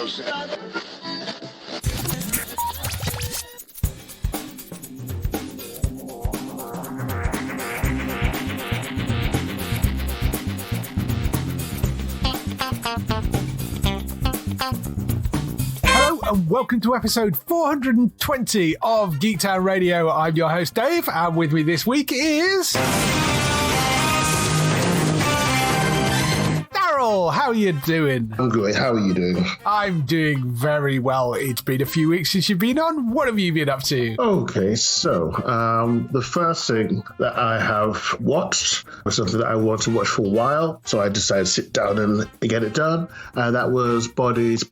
And welcome to episode 420 of Geektown Radio. I'm your host, Dave, and with me this week is... Darryl, how are you doing? I'm good. How are you doing? I'm doing very well. It's been a few weeks since you've been on. What have you been up to? Okay, so the first thing that I have watched was something that I wanted to watch for a while, so I decided to sit down and get it done, and that was Bodies,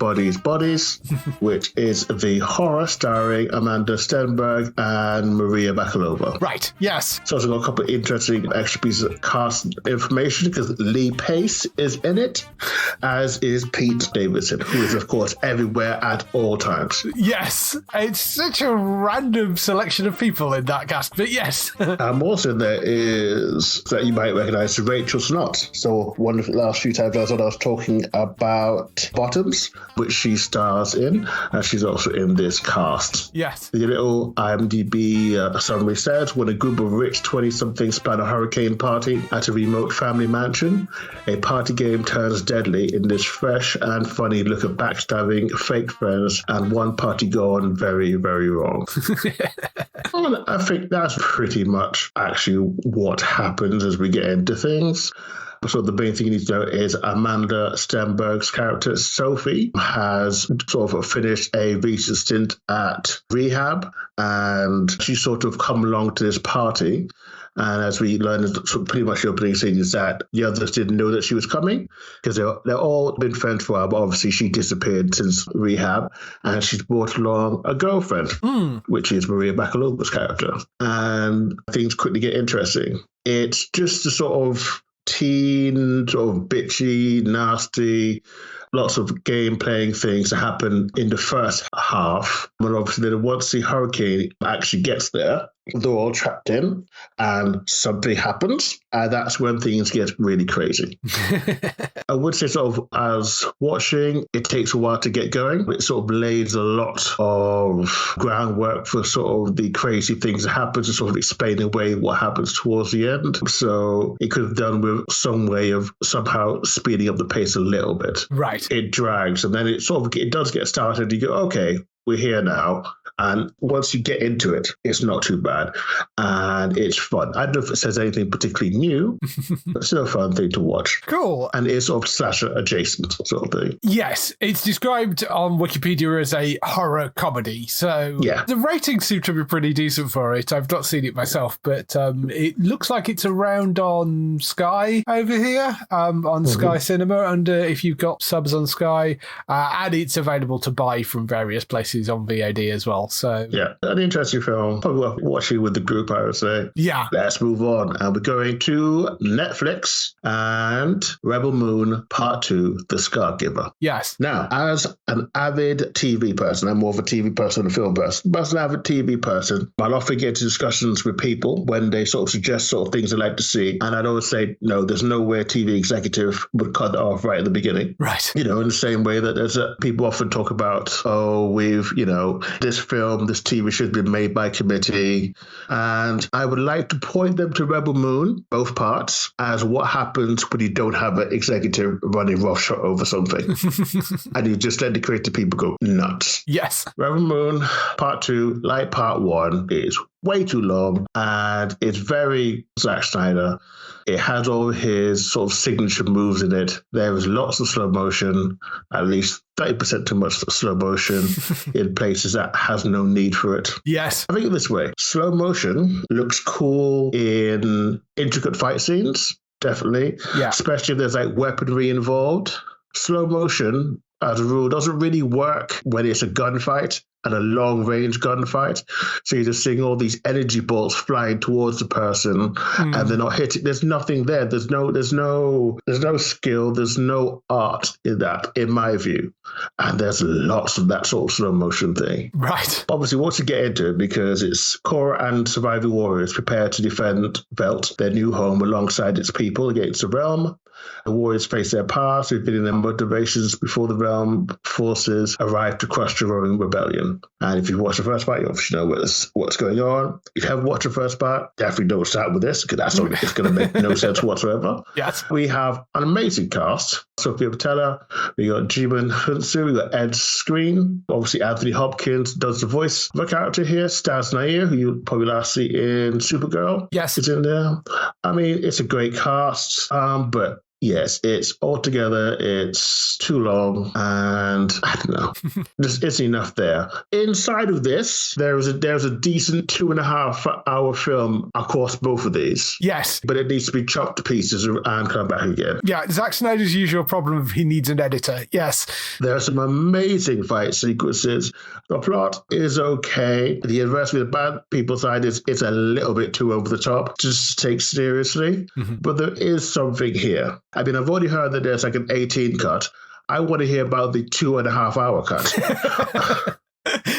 which is the horror starring Amanda Stenberg and Maria Bakalova. Right, yes. So I've got a couple of interesting extra pieces of cast information because Lee Pace is in it, as is Pete Davidson, who is, of course, everywhere at all times. Yes, it's such a random selection of people in that cast, but yes. Also there is, that you might recognize, Rachel Snott. So one of the last few times I was talking about Bottoms, which she stars in, and she's also in this cast. Yes. The little IMDb summary says, when a group of rich 20-somethings plan a hurricane party at a remote family mansion, a party game turns deadly in this fresh and funny look of backstabbing, fake friends, and one party gone very, very wrong. And I think that's pretty much actually what happens as we get into things. So the main thing you need to know is Amanda Stenberg's character, Sophie, has sort of finished a recent stint at rehab, and she's sort of come along to this party. And as we learned, pretty much the opening scene is that the others didn't know that she was coming because they're all been friends for a while, but obviously she disappeared since rehab, and she's brought along a girlfriend, which is Maria Bakalova's character. And things quickly get interesting. It's just a sort of teen, sort of bitchy, nasty, lots of game-playing things that happen in the first half. But obviously then once the hurricane actually gets there, they're all trapped in and something happens, and that's when things get really crazy. I would say sort of as watching, it takes a while to get going. It sort of lays a lot of groundwork for sort of the crazy things that happen to sort of explain away what happens towards the end. So it could have done with some way of somehow speeding up the pace a little bit. Right. It drags, and then it does get started. You go, okay, we're here now. And once you get into it, it's not too bad. And it's fun. I don't know if it says anything particularly new, but it's still a fun thing to watch. Cool. And it's sort of slasher adjacent sort of thing. Yes, it's described on Wikipedia as a horror comedy. So yeah, the ratings seem to be pretty decent for it. I've not seen it myself, but it looks like it's around on Sky over here, on Sky Cinema. And if you've got subs on Sky, and it's available to buy from various places on VOD as well. So yeah, an interesting film. Probably worth watching with the group, I would say. Yeah. Let's move on. And we're going to Netflix and Rebel Moon Part 2, The Scargiver. Yes. Now, as an avid TV person, I'm more of a TV person than a film person, but as an avid TV person, I'll often get into discussions with people when they sort of suggest sort of things they like to see. And I'd always say, no, there's no way a TV executive would cut it off right at the beginning. Right. You know, in the same way that there's people often talk about, this film, this TV should have been made by committee. And I would like to point them to Rebel Moon, both parts, as what happens when you don't have an executive running roughshod over something. And you just let the creative people go nuts. Yes. Rebel Moon Part 2, like Part 1, is way too long, and it's very Zack Snyder. It has all his sort of signature moves in it. There is lots of slow motion, at least 30% too much slow motion in places that has no need for it. Yes. I think of it this way. Slow motion looks cool in intricate fight scenes, definitely. Yeah. Especially if there's like weaponry involved. Slow motion, as a rule, doesn't really work when it's a gunfight and a long-range gunfight. So you're just seeing all these energy bolts flying towards the person, and they're not hitting. There's nothing there. There's no skill. There's no art in that, in my view. And there's lots of that sort of slow motion thing. Right. Obviously, once you get into it, because it's Korra and surviving warriors prepare to defend Velt, their new home, alongside its people against the realm. The warriors face their past, revealing their motivations before the realm forces arrive to crush the growing rebellion. And if you've watched the first part, you obviously know what's going on. If you haven't watched the first part, definitely don't start with this, because that's it's going to make no sense whatsoever. Yes. We have an amazing cast. Sophia Butella, we got Jimon Hunsu, we got Ed Skrein. Obviously, Anthony Hopkins does the voice of a character here. Statham, who you'll probably last see in Supergirl. Yes. Is in there. I mean, it's a great cast, but yes, it's altogether, it's too long, and I don't know. There isn't enough there. Inside of this, there's a decent 2.5 hour film across both of these. Yes. But it needs to be chopped to pieces and come back again. Yeah, Zack Snyder's usual problem of he needs an editor. Yes. There are some amazing fight sequences. The plot is okay. The adversity of the bad people's side is it's a little bit too over the top just to take seriously. Mm-hmm. But there is something here. I mean, I've already heard that there's like an 18 cut. I want to hear about the 2.5 hour cut.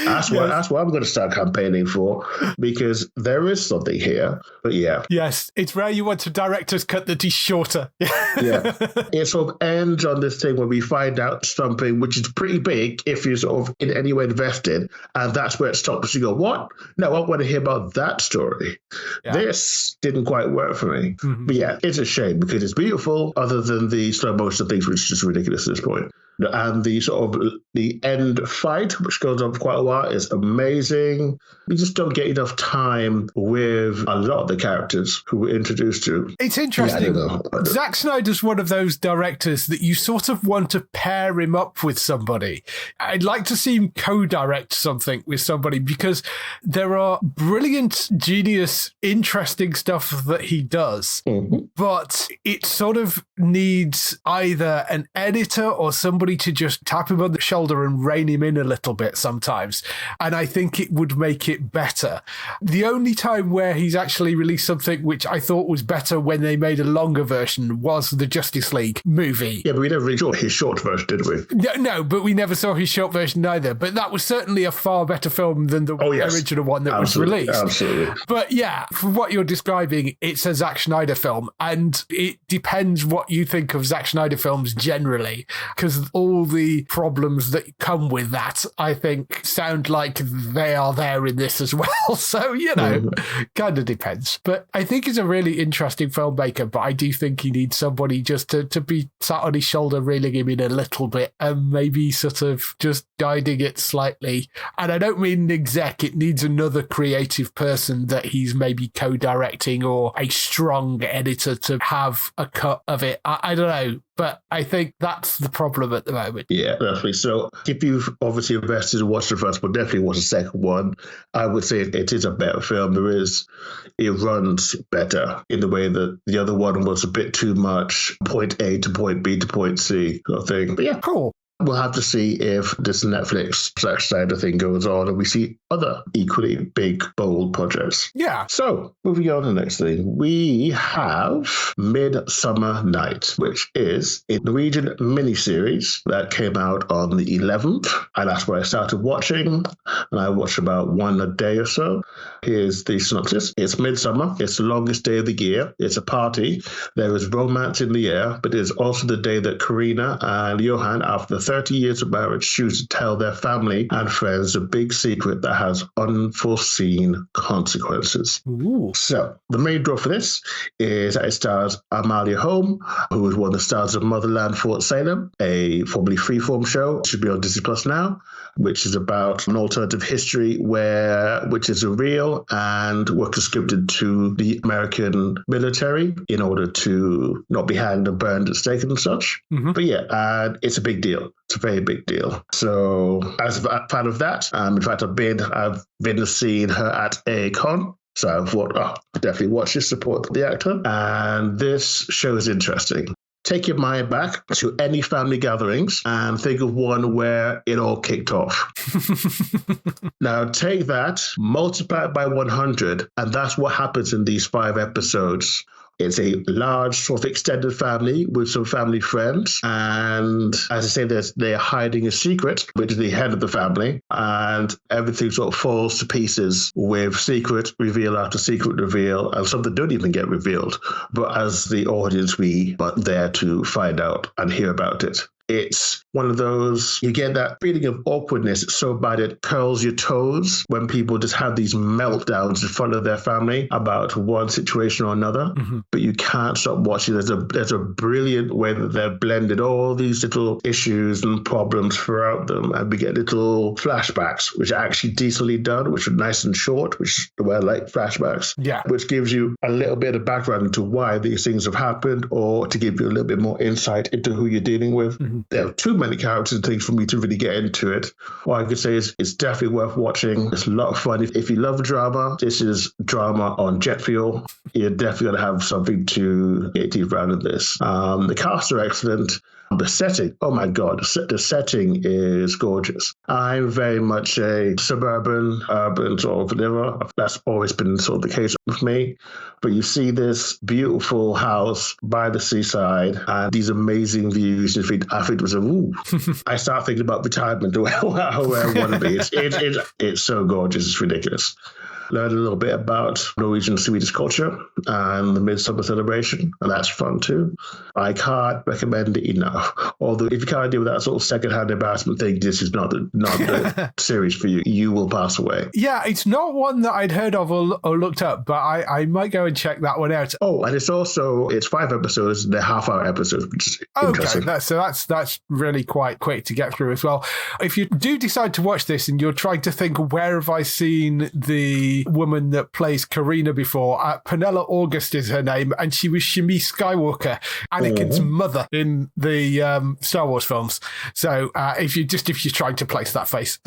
That's what I'm going to start campaigning for, because there is something here. But yeah. Yes, it's rare you want a director's cut that is shorter. Yeah. It sort of ends on this thing where we find out something which is pretty big if you're sort of in any way invested, and that's where it stops. You go, what? No, I want to hear about that story. Yeah. This didn't quite work for me. Mm-hmm. But yeah, it's a shame because it's beautiful, other than the slow motion things, which is just ridiculous at this point. And the sort of the end fight, which goes on for quite a while, is amazing. We just don't get enough time with a lot of the characters who we're introduced to. It's interesting. Zack Snyder's one of those directors that you sort of want to pair him up with somebody. I'd like to see him co-direct something with somebody, because there are brilliant, genius, interesting stuff that he does, but it sort of needs either an editor or somebody to just tap him on the shoulder and rein him in a little bit sometimes. And I think it would make it better. The only time where he's actually released something which I thought was better when they made a longer version was the Justice League movie. Yeah, but we never really saw his short version, did we? No, but we never saw his short version either. But that was certainly a far better film than the original one that was released. Absolutely. But yeah, from what you're describing, it's a Zack Snyder film. And it depends what you think of Zack Snyder films generally, because all the problems that come with that, I think, sound like they are there in this as well. So, kind of depends. But I think he's a really interesting filmmaker, but I do think he needs somebody just to be sat on his shoulder, reeling him in a little bit, and maybe sort of just guiding it slightly. And I don't mean an exec, it needs another creative person that he's maybe co-directing, or a strong editor to have a cut of it. I don't know. But I think that's the problem at the moment. Yeah, definitely. So if you've obviously invested and watched the first one, definitely watch the second one. I would say it is a better film. It runs better in the way that the other one was a bit too much point A to point B to point C sort of thing. But yeah, cool. We'll have to see if this Netflix Zack Snyder thing goes on and we see other equally big, bold projects. Yeah. So, moving on to the next thing, we have Midsummer Night, which is a Norwegian miniseries that came out on the 11th. And that's where I started watching. And I watched about one a day or so. Here's the synopsis. It's midsummer. It's the longest day of the year. It's a party. There is romance in the air, but it is also the day that Karina and Johan, after 30 years of marriage, choose to tell their family and friends a big secret that has unforeseen consequences. Ooh. So, the main draw for this is that it stars Amalia Holm, who is one of the stars of Motherland Fort Salem, a formerly freeform show. It should be on Disney Plus now, which is about an alternative history which is real and was conscripted to the American military in order to not be hanged and burned at stake and such. Mm-hmm. But yeah, and it's a big deal. It's a very big deal. So as a fan of that, in fact, I've been seeing her at a con. So I thought, definitely watch this, support the actor. And this show is interesting. Take your mind back to any family gatherings and think of one where it all kicked off. Now take that, multiply it by 100, and that's what happens in these 5 episodes It's a large sort of extended family with some family friends. And as I say, they're hiding a secret, which is the head of the family. And everything sort of falls to pieces with secret reveal after secret reveal. And some that don't even get revealed. But as the audience, we are there to find out and hear about it. It's one of those, you get that feeling of awkwardness. It's so bad it curls your toes when people just have these meltdowns in front of their family about one situation or another. Mm-hmm. But you can't stop watching. There's a brilliant way that they've blended all these little issues and problems throughout them. And we get little flashbacks, which are actually decently done, which are nice and short, which is the way I like flashbacks. Yeah. Which gives you a little bit of background into why these things have happened, or to give you a little bit more insight into who you're dealing with. Mm-hmm. There are too many characters and things for me to really get into it. What I could say is it's definitely worth watching. It's a lot of fun. If you love drama, this is drama on jet fuel. You're definitely going to have something to get deep around in this. The cast are excellent. The setting, oh my God, the setting is gorgeous. I'm very much a suburban, urban sort of liver. That's always been sort of the case with me. But you see this beautiful house by the seaside and these amazing views. I think it was I start thinking about retirement where I want to be. It's so gorgeous, it's ridiculous. Learn a little bit about Norwegian Swedish culture and the Midsummer celebration, and that's fun too. I can't recommend it enough. Although if you can't deal with that sort of second-hand embarrassment thing, this is not the series for you. You will pass away. Yeah, it's not one that I'd heard of or looked up, but I might go and check that one out. Oh, and it's 5 episodes, and they're half-hour episodes, which is interesting. Okay, that's really quite quick to get through as well. If you do decide to watch this and you're trying to think, where have I seen the woman that plays Karina before? Penella August is her name, and she was Shmi Skywalker, Anakin's mother in the Star Wars films. So if you're trying to place that face.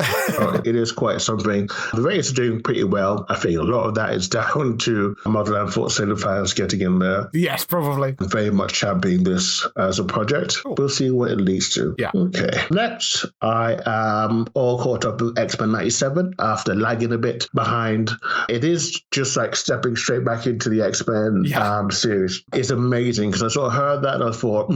It is quite something. The ratings are doing pretty well. I think a lot of that is down to Motherland Fort Sailor fans getting in there. Yes, probably. I'm very much championing this as a project. Cool. We'll see what it leads to. Yeah. Okay. Next, I am all caught up with X-Men 97 after lagging a bit behind. It is just like stepping straight back into the X-Men series. It's amazing because I sort of heard that and I thought,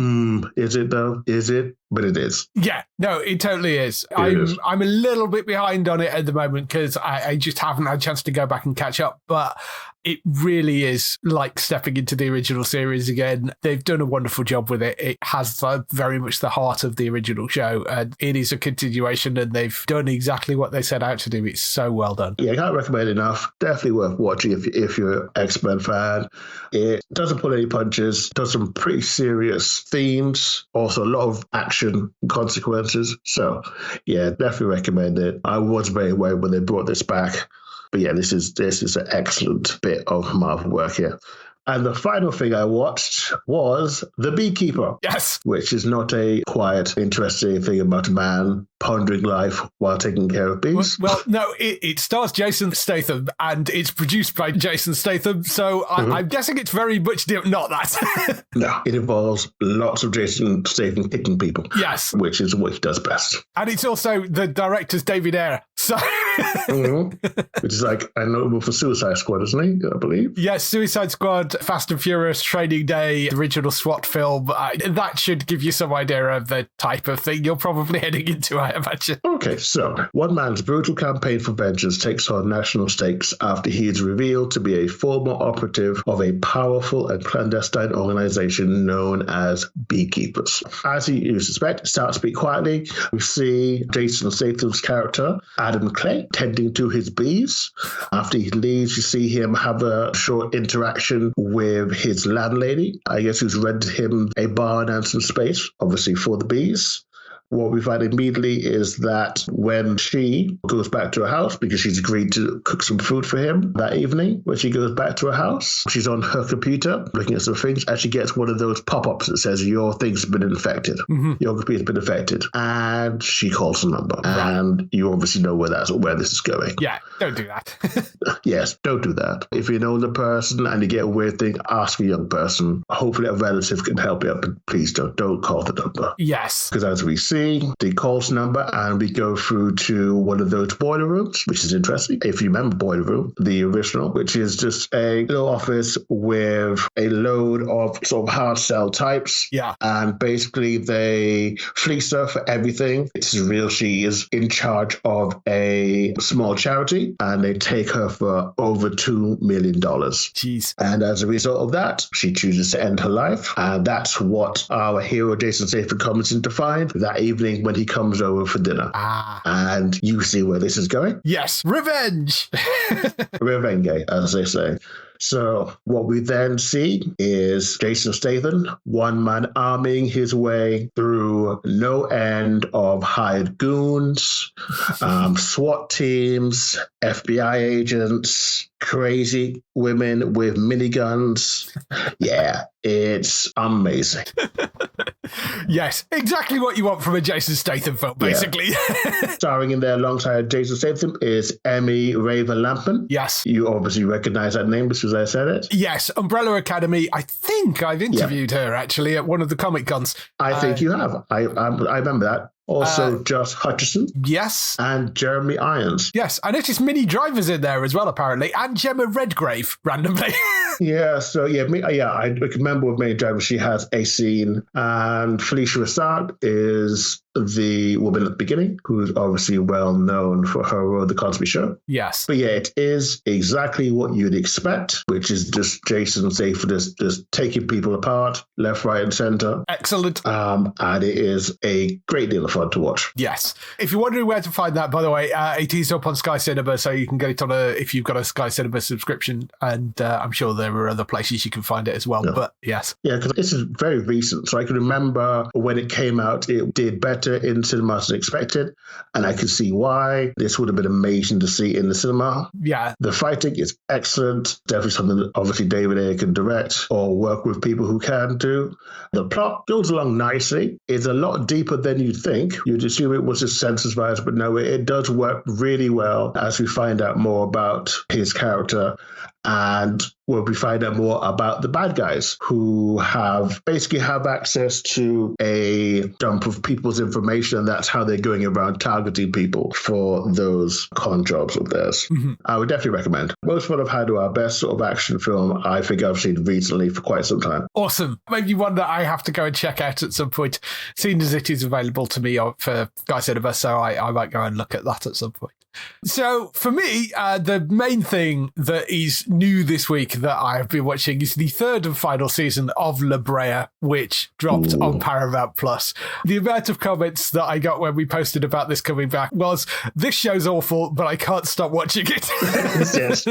is it though? Is it? But it is. Yeah, no, it totally is. I'm a little bit behind on it at the moment because I just haven't had a chance to go back and catch up. But it really is like stepping into the original series again. They've done a wonderful job with it. It has very much the heart of the original show, and it is a continuation, and they've done exactly what they set out to do. It's so well done. Yeah, I can't recommend enough. Definitely worth watching if you're an X-Men fan. It doesn't pull any punches, does some pretty serious themes, also a lot of action consequences. So yeah, definitely recommend it. I was very worried when they brought this back. But yeah, this is an excellent bit of Marvel work here. And the final thing I watched was The Beekeeper. Yes. Which is not a quiet, interesting thing about a man pondering life while taking care of bees. Well, no, it stars Jason Statham and it's produced by Jason Statham. So I'm guessing it's very much not that. No, it involves lots of Jason Statham kicking people. Yes. Which is what he does best. And it's also the director's David Ayer. So... Which is like, I know for Suicide Squad, isn't he? I believe. Yes, Suicide Squad, Fast and Furious, Training Day, the original SWAT film. That should give you some idea of the type of thing you're probably heading into, I imagine. Okay, so one man's brutal campaign for vengeance takes on national stakes after he is revealed to be a former operative of a powerful and clandestine organization known as Beekeepers. As you suspect, it starts to speak quietly. We see Jason Statham's character, Adam Clay, tending to his bees. After he leaves, you see him have a short interaction with his landlady, I guess, who's rented him a barn and some space, obviously for the bees. What we find immediately is that when she goes back to her house, because she's agreed to cook some food for him that evening, when she goes back to her house, she's on her computer looking at some things, and she gets one of those pop-ups that says, your thing's been infected. Mm-hmm. Your computer's been infected. And she calls the number. Right. And you obviously know where this is going. Yeah, don't do that. Yes, don't do that. If you're an older person and you get a weird thing, ask a young person. Hopefully a relative can help you out, but please don't call the number. Yes. Because as we see, see the calls number, and we go through to one of those boiler rooms, which is interesting. If you remember Boiler Room, the original, which is just a little office with a load of sort of hard sell types. Yeah. And basically they fleece her for everything. It's real. She is in charge of a small charity, and they take her for over $2 million. Jeez. And as a result of that, she chooses to end her life. And that's what our hero Jason Statham comes in to find that evening when he comes over for dinner. And you see where this is going. Yes. Revenge. Revenge, as they say. So what we then see is Jason Statham, one man arming his way through no end of hired goons, SWAT teams, FBI agents, crazy women with miniguns. Yeah, it's amazing. Yes, exactly what you want from a Jason Statham film, basically. Yeah. Starring in there alongside Jason Statham is Emmy Raven-Lampman. Yes. You obviously recognize that name because I said it. Yes, Umbrella Academy. I think I've interviewed her, actually, at one of the Comic Cons. I think you have. I remember that. Also, Josh Hutcherson. Yes. And Jeremy Irons. Yes. I noticed Minnie Driver's in there as well, apparently. And Gemma Redgrave, randomly. Yeah, so I remember with Minnie Driver, she has a scene. And Felicia Rashad is the woman at the beginning, who's obviously well known for her role in The Cosby Show. Yes. But yeah, it is exactly what you'd expect, which is just Jason Statham just taking people apart, left, right, and center. Excellent. And it is a great deal of fun to watch. Yes. If you're wondering where to find that, by the way, it is up on Sky Cinema, so you can get it on if you've got a Sky Cinema subscription, and I'm sure there are other places you can find it as well. Yeah. But yes. Yeah, because this is very recent, so I can remember when it came out, it did better in cinemas than expected, and I can see why. This would have been amazing to see in the cinema. Yeah. The fighting is excellent. Definitely something that obviously David Ayer can direct or work with people who can do. The plot goes along nicely. It's a lot deeper than you'd think. You'd assume it was just census bias, but no, it does work really well as we find out more about his character. And where we find out more about the bad guys who basically have access to a dump of people's information, and that's how they're going around targeting people for those con jobs of theirs. Mm-hmm. I would definitely recommend. Most of what I've had are our best sort of action film I think I've seen recently for quite some time. Awesome. Maybe one that I have to go and check out at some point, seeing as it is available to me for Sky Cinema, so I might go and look at that at some point. So for me, the main thing that is new this week that I have been watching is the third and final season of Brea, which dropped on Paramount Plus. The amount of comments that I got when we posted about this coming back was, this show's awful, but I can't stop watching it. Yes.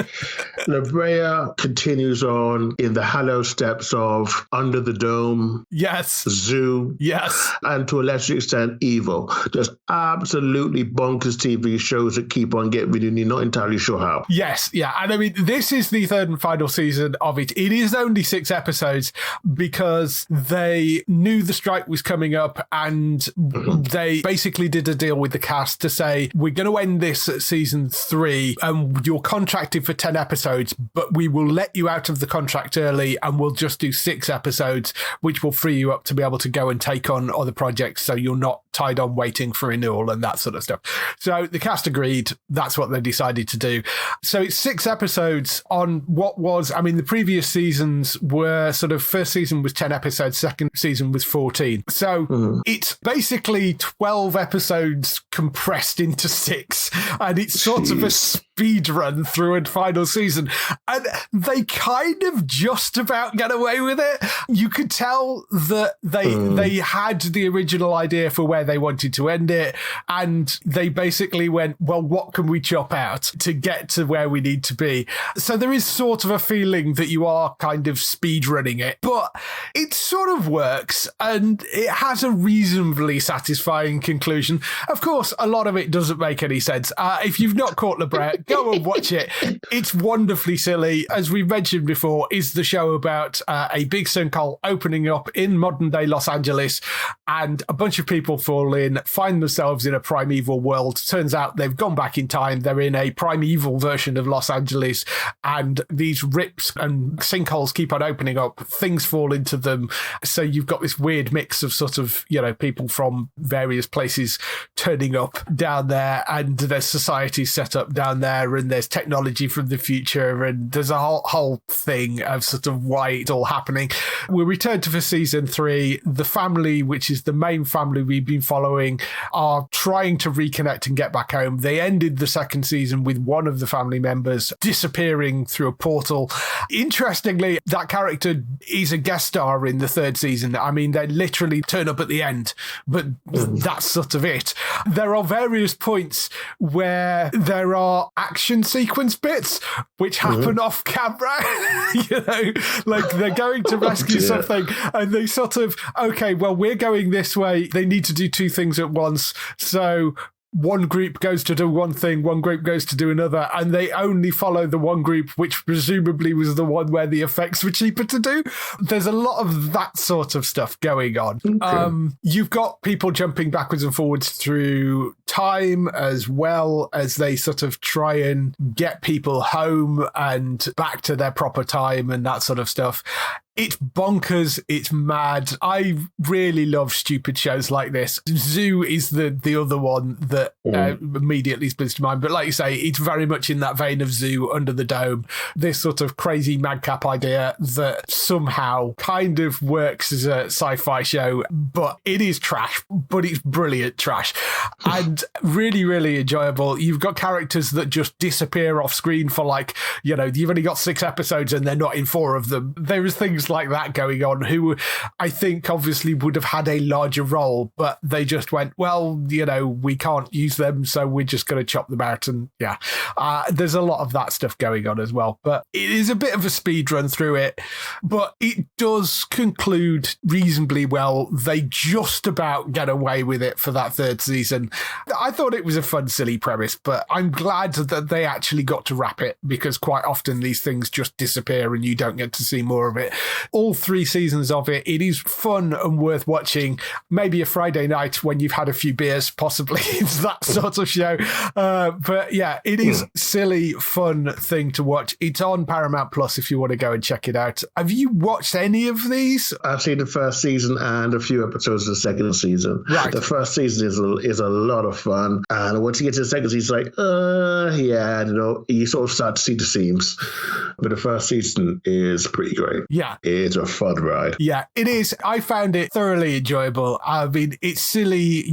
Brea continues on in the hallowed steps of Under the Dome. Yes. Zoo. Yes. And to a lesser extent, Evil. Just absolutely bonkers TV shows that keep on getting renewed. You're not entirely sure how. Yes, yeah. And I mean, this is the third and final season of it. It is only 6 episodes because they knew the strike was coming up, and they basically did a deal with the cast to say, we're going to end this at season 3 and you're contracted for 10 episodes, but we will let you out of the contract early and we'll just do 6 episodes, which will free you up to be able to go and take on other projects, so you're not tied on waiting for renewal and that sort of stuff. So the cast agreed. That's what they decided to do. So it's 6 episodes on what was, I mean, the previous seasons were sort of, first season was 10 episodes, second season was 14. So it's basically 12 episodes compressed into 6, and it's sort of a speed run through a final season. And they kind of just about get away with it. You could tell that they had the original idea for where they wanted to end it, and they basically went, well, what can we chop out to get to where we need to be? So there is sort of a feeling that you are kind of speed running it, but it sort of works, and it has a reasonably satisfying conclusion. Of course, a lot of it doesn't make any sense. If you've not caught Brea, Go and watch it. It's wonderfully silly. As we mentioned before, is the show about a big sinkhole opening up in modern-day Los Angeles, and a bunch of people fall in, find themselves in a primeval world. Turns out they've gone back in time. They're in a primeval version of Los Angeles, and these rips and sinkholes keep on opening up. Things fall into them. So you've got this weird mix of sort of, people from various places turning up down there, and there's society set up down there, and there's technology from the future, and there's a whole thing of sort of why it's all happening. We return to for season 3. The family, which is the main family we've been following, are trying to reconnect and get back home. They ended the second season with one of the family members disappearing through a portal. Interestingly, that character is a guest star in the third season. I mean, they literally turn up at the end, but that's sort of it. There are various points where there are action sequence bits which happen off camera. Like they're going to rescue something, and they sort of, okay, well, we're going this way. They need to do two things at once. So one group goes to do one thing, one group goes to do another, and they only follow the one group, which presumably was the one where the effects were cheaper to do. There's a lot of that sort of stuff going on. Okay. You've got people jumping backwards and forwards through time, as well as they sort of try and get people home and back to their proper time and that sort of stuff. It's bonkers. It's mad. I really love stupid shows like this. Zoo is the other one that immediately springs to mind. But like you say, it's very much in that vein of Zoo, Under the Dome. This sort of crazy madcap idea that somehow kind of works as a sci-fi show, but it is trash, but it's brilliant trash. And really, really enjoyable. You've got characters that just disappear off screen for you've only got 6 episodes and they're not in 4 of them. There is things like that going on, who I think obviously would have had a larger role, but they just went, well, we can't use them, so we're just going to chop them out. And there's a lot of that stuff going on as well. But it is a bit of a speed run through it, but it does conclude reasonably well. They just about get away with it for that third season. I thought it was a fun, silly premise, but I'm glad that they actually got to wrap it, because quite often these things just disappear and you don't get to see more of it. All 3 seasons of it. It is fun and worth watching. Maybe a Friday night when you've had a few beers, possibly. It's that sort of show. But yeah, it is silly, fun thing to watch. It's on Paramount Plus if you want to go and check it out. Have you watched any of these? I've seen the first season and a few episodes of the second season. Right. The first season is a lot of fun. And once you get to the second season, it's like, you sort of start to see the seams. But the first season is pretty great. Yeah. It's a fun ride. Yeah, it is. I found it thoroughly enjoyable. I mean, it's silly.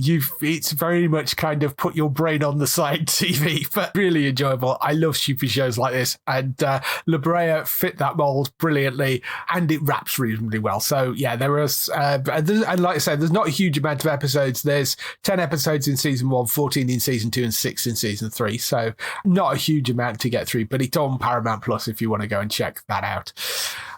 It's very much kind of put your brain on the side TV, but really enjoyable. I love stupid shows like this. And Brea fit that mold brilliantly, and it wraps reasonably well. So yeah, there is, and like I said, there's not a huge amount of episodes. There's 10 episodes in season 1, 14 in season 2, and 6 in season 3. So not a huge amount to get through, but it's on Paramount Plus if you want to go and check that out.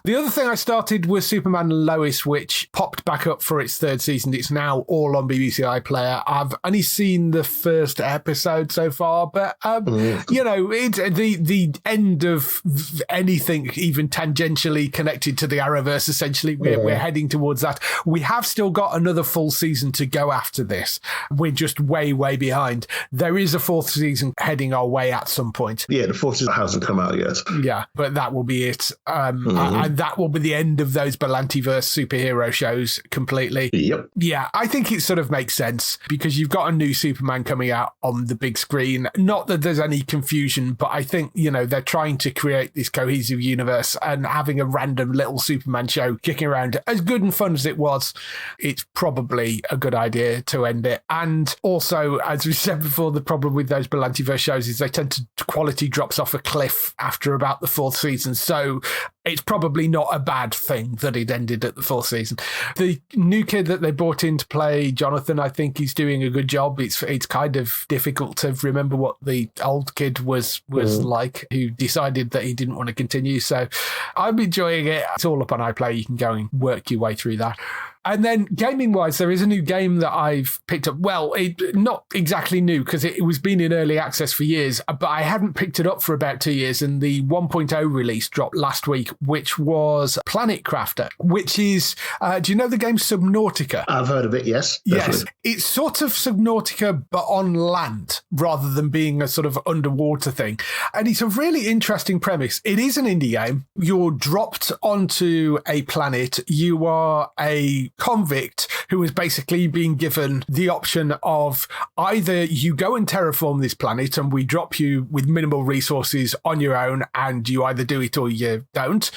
The other thing I started was Superman and Lois, which popped back up for its third season. It's now all on BBC iPlayer. I've only seen the first episode so far, but it's the end of anything even tangentially connected to the Arrowverse. Essentially, we're heading towards that. We have still got another full season to go after this. We're just way, way behind. There is a 4th season heading our way at some point. Yeah, the 4th season hasn't come out yet. Yeah, but that will be it. And that will be the end of those Berlantiverse superhero shows completely. Yep. Yeah, I think it sort of makes sense, because you've got a new Superman coming out on the big screen. Not that there's any confusion, but I think, they're trying to create this cohesive universe, and having a random little Superman show kicking around, as good and fun as it was, it's probably a good idea to end it. And also, as we said before, the problem with those Berlantiverse shows is they tend to quality drops off a cliff after about the 4th season. So it's probably not a bad thing that it ended at the 4th season. The new kid that they brought in to play Jonathan, I think he's doing a good job. It's kind of difficult to remember what the old kid was like, who decided that he didn't want to continue. So I'm enjoying it. It's all up on iPlayer. You can go and work your way through that. And then gaming-wise, there is a new game that I've picked up. Well, not exactly new because it was been in early access for years, but I hadn't picked it up for about 2 years, and the 1.0 release dropped last week, which was Planet Crafter, which is, do you know the game Subnautica? I've heard of it, yes. Yes. It's sort of Subnautica, but on land, rather than being a sort of underwater thing. And it's a really interesting premise. It is an indie game. You're dropped onto a planet. You are a convict who has basically been given the option of either you go and terraform this planet and we drop you with minimal resources on your own and you either do it or you don't,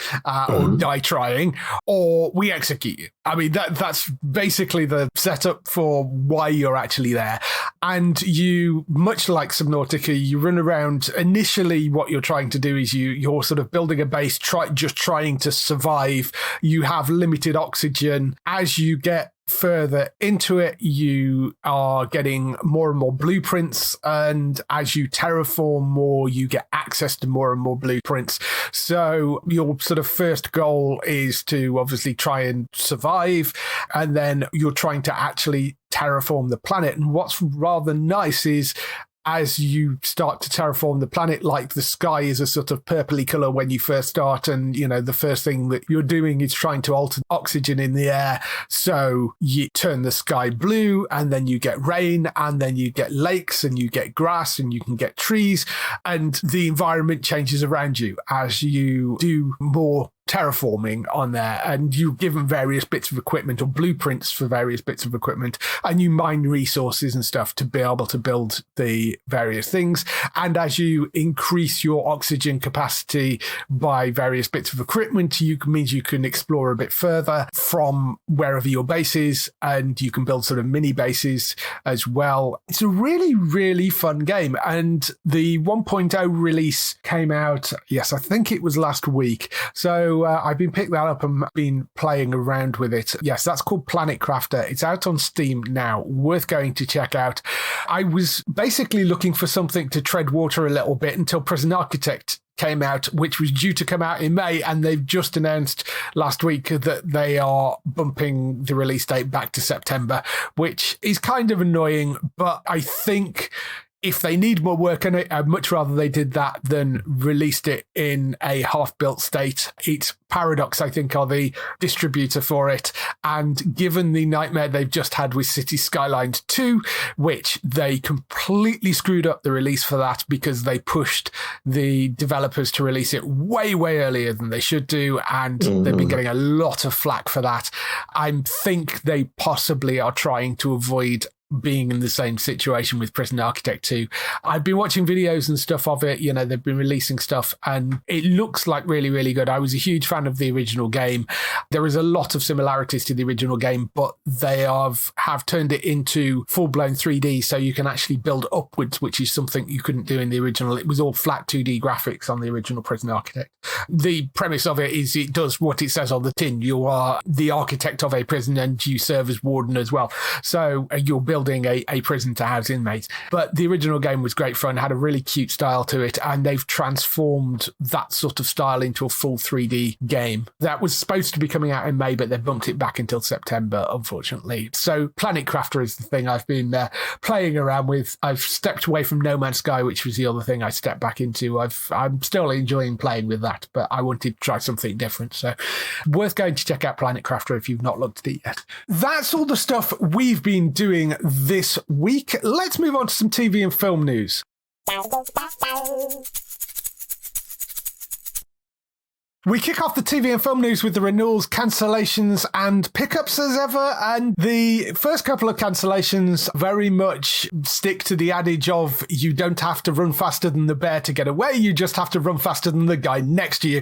or die trying, or we execute you. I mean, that's basically the setup for why you're actually there. And you, much like Subnautica, you run around. Initially, what you're trying to do is you're sort of building a base, just trying to survive. You have limited oxygen. As you get further into it, you are getting more and more blueprints, and as you terraform more, you get access to more and more blueprints. So your sort of first goal is to obviously try and survive, and then you're trying to actually terraform the planet. And what's rather nice is, as you start to terraform the planet, like the sky is a sort of purpley color when you first start, and the first thing that you're doing is trying to alter oxygen in the air, so you turn the sky blue, and then you get rain, and then you get lakes, and you get grass, and you can get trees, and the environment changes around you as you do more terraforming on there, and you're given various bits of equipment or blueprints for various bits of equipment, and you mine resources and stuff to be able to build the various things. And as you increase your oxygen capacity by various bits of equipment, means you can explore a bit further from wherever your base is, and you can build sort of mini bases as well. It's a really, really fun game. And the 1.0 release came out, yes, I think it was last week. So I've been picking that up and been playing around with it. Yes, that's called Planet Crafter. It's out on Steam now. Worth going to check out. I was basically looking for something to tread water a little bit until Prison Architect came out, which was due to come out in May, and they've just announced last week that they are bumping the release date back to September, which is kind of annoying, but I think if they need more work on it, I'd much rather they did that than released it in a half-built state. It's Paradox, I think, are the distributor for it. And given the nightmare they've just had with City Skylines 2, which they completely screwed up the release for that because they pushed the developers to release it way, way earlier than they should do. And they've been getting a lot of flack for that. I think they possibly are trying to avoid being in the same situation with Prison Architect 2. I've been watching videos and stuff of it. They've been releasing stuff and it looks like really, really good. I was a huge fan of the original game. There is a lot of similarities to the original game, but they have turned it into full-blown 3D, so you can actually build upwards, which is something you couldn't do in the original. It was all flat 2D graphics on the original Prison Architect. The premise of it is it does what it says on the tin. You are the architect of a prison and you serve as warden as well. So you're building a prison to house inmates. But the original game was great fun, had a really cute style to it, and they've transformed that sort of style into a full 3D game. That was supposed to be coming out in May, but they bumped it back until September, unfortunately. So Planet Crafter is the thing I've been playing around with. I've stepped away from No Man's Sky, which was the other thing I stepped back into. I'm still enjoying playing with that, but I wanted to try something different. So worth going to check out Planet Crafter if you've not looked at it yet. That's all the stuff we've been doing this week. Let's move on to some TV and film news. We kick off the TV and film news with the renewals, cancellations and pickups as ever. And the first couple of cancellations very much stick to the adage of you don't have to run faster than the bear to get away. You just have to run faster than the guy next to you.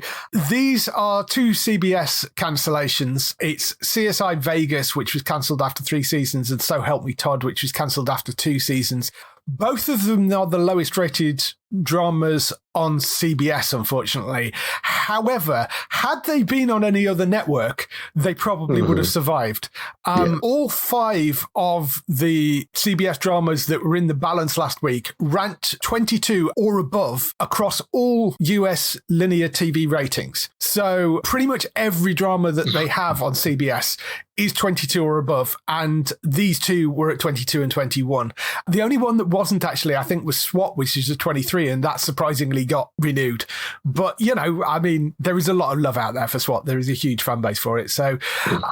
These are two CBS cancellations. It's CSI Vegas, which was cancelled after 3 seasons, and So Help Me Todd, which was cancelled after 2 seasons. Both of them are the lowest rated dramas on CBS, unfortunately. However, had they been on any other network, they probably would have survived. All 5 of the CBS dramas that were in the balance last week ranked 22 or above across all US linear TV ratings. So pretty much every drama that they have on CBS is 22 or above, and these two were at 22 and 21. The only one that wasn't actually, I think, was SWAT, which is a 23, and that surprisingly got renewed. But, you know, I mean, there is a lot of love out there for SWAT. There is a huge fan base for it. So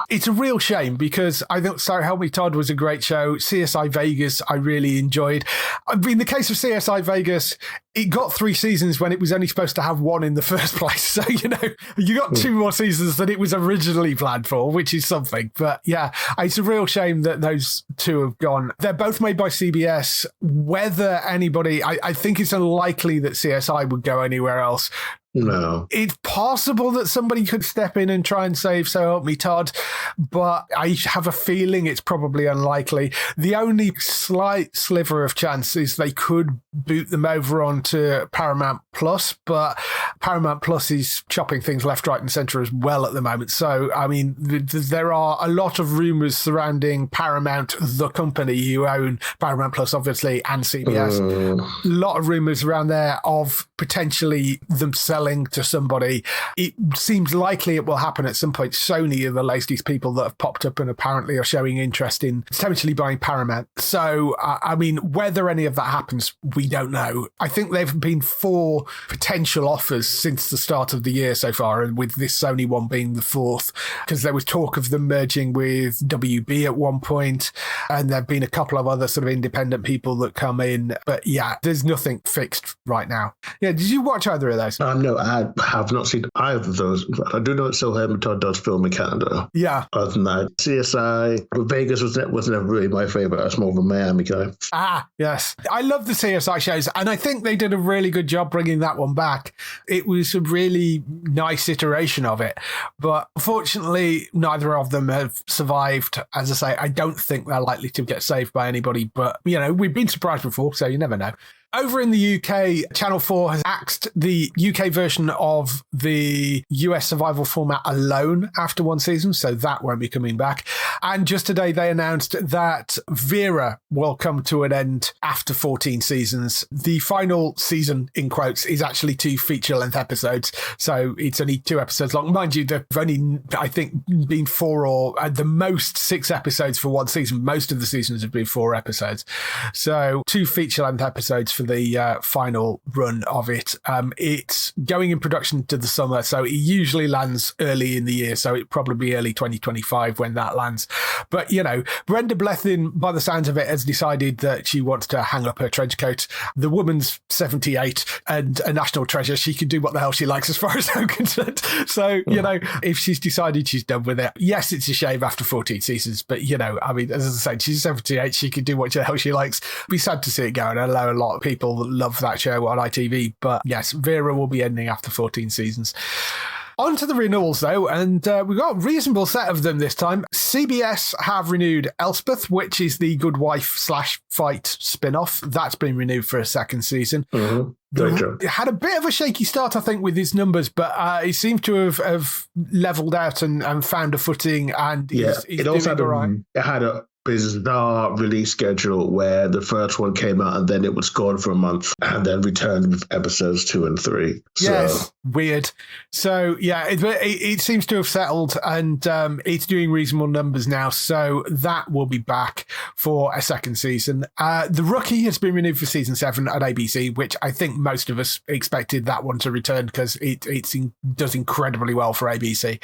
it's a real shame, because I think So Help Me Todd was a great show. CSI Vegas, I really enjoyed. I mean, the case of CSI Vegas, it got 3 seasons when it was only supposed to have 1 in the first place. So, you know, you got 2 more seasons than it was originally planned for, which is something. But yeah, it's a real shame that those 2 have gone. They're both made by CBS. Whether anybody, I think it's unlikely that CSI would go anywhere else. No. It's possible that somebody could step in and try and save So Help Me Todd, but I have a feeling it's probably unlikely. The only slight sliver of chance is they could boot them over onto Paramount Plus, but Paramount Plus is chopping things left, right and centre as well at the moment. So, I mean, there are a lot of rumours surrounding Paramount, the company who own Paramount Plus, obviously, and CBS. A lot of rumours around there of potentially them selling to somebody. It seems likely it will happen at some point. Sony are the latest people that have popped up and apparently are showing interest in potentially buying Paramount. So, I mean, whether any of that happens, we don't know. I think there have been 4 potential offers since the start of the year so far, and with this Sony one being the 4th, because there was talk of them merging with WB at one point, and there have been a couple of other sort of independent people that come in. But yeah, there's nothing fixed right now. Yeah, did you watch either of those? No, I have not seen either of those. I do know that So Help Me Todd does film in Canada. Yeah. Other than that, CSI Vegas was never really my favourite. I was more of a Miami guy. Ah, yes. I love the CSI shows, and I think they did a really good job bringing that one back. It was a really nice iteration of it, but unfortunately, neither of them have survived. As I say, I don't think they're likely to get saved by anybody, but, you know, we've been surprised before, so you never know. Over in the UK, Channel 4 has axed the UK version of the US survival format alone after 1 season, so that won't be coming back. And just today, they announced that Vera will come to an end after 14 seasons. The final season, in quotes, is actually 2 feature-length episodes, so it's only 2 episodes long. Mind you, there have only, I think, been 4 or at the most 6 episodes for 1 season. Most of the seasons have been 4 episodes. So 2 feature-length episodes for the final run of it. It's going in production to the summer, so it usually lands early in the year, so it'll probably be early 2025 when that lands. But, you know, Brenda Blethyn, by the sounds of it, has decided that she wants to hang up her trench coat. The woman's 78 and a national treasure. She can do what the hell she likes as far as I'm concerned. So, you know, if she's decided she's done with it, yes, it's a shame after 14 seasons, but, you know, I mean, as I say, she's 78. She can do what the hell she likes. It'd be sad to see it go, and I know a lot of people love that show on ITV, but yes, Vera will be ending after 14 seasons. On to the renewals, though, and we've got a reasonable set of them this time. CBS have renewed Elspeth, which is the Good Wife / Fight spin-off. That's been renewed for a 2nd season. Mm-hmm. It had a bit of a shaky start, I think, with its numbers, but it seemed to have leveled out and found a footing, and is it also doing all right. It had a bizarre release schedule where the first one came out and then it was gone for a month and then returned with episodes 2 and 3. So. Yes, weird. So yeah, it seems to have settled, and it's doing reasonable numbers now, so that will be back for a 2nd season. The Rookie has been renewed for season 7 at ABC, which I think most of us expected that one to return because it does incredibly well for ABC.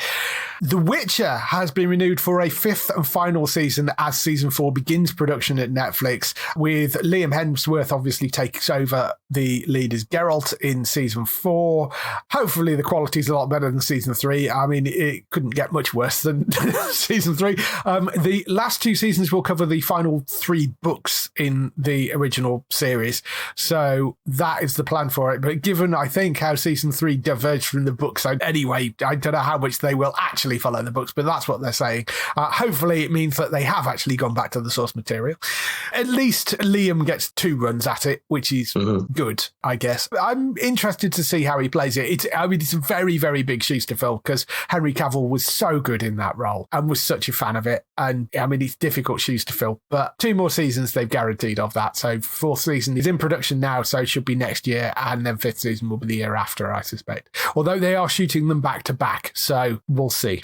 The Witcher has been renewed for a 5th and final season as season 4 begins production at Netflix, with Liam Hemsworth obviously takes over the lead as Geralt in season 4. Hopefully the quality's a lot better than season 3. I mean, it couldn't get much worse than season 3. The last 2 seasons will cover the final 3 books in the original series. So that is the plan for it. But given, I think, how season 3 diverged from the books, anyway, I don't know how much they will actually follow the books, but that's what they're saying. Hopefully it means that they have actually gone back to the source material. At least Liam gets 2 runs at it, which is good, I guess. I'm interested to see how he plays it. It's a very, very big shoes to fill because Henry Cavill was so good in that role and was such a fan of it. And I mean, it's difficult shoes to fill, but 2 more seasons they've guaranteed of that. So 4th season is in production now, so it should be next year, and then 5th season will be the year after, I suspect. Although they are shooting them back to back, so we'll see.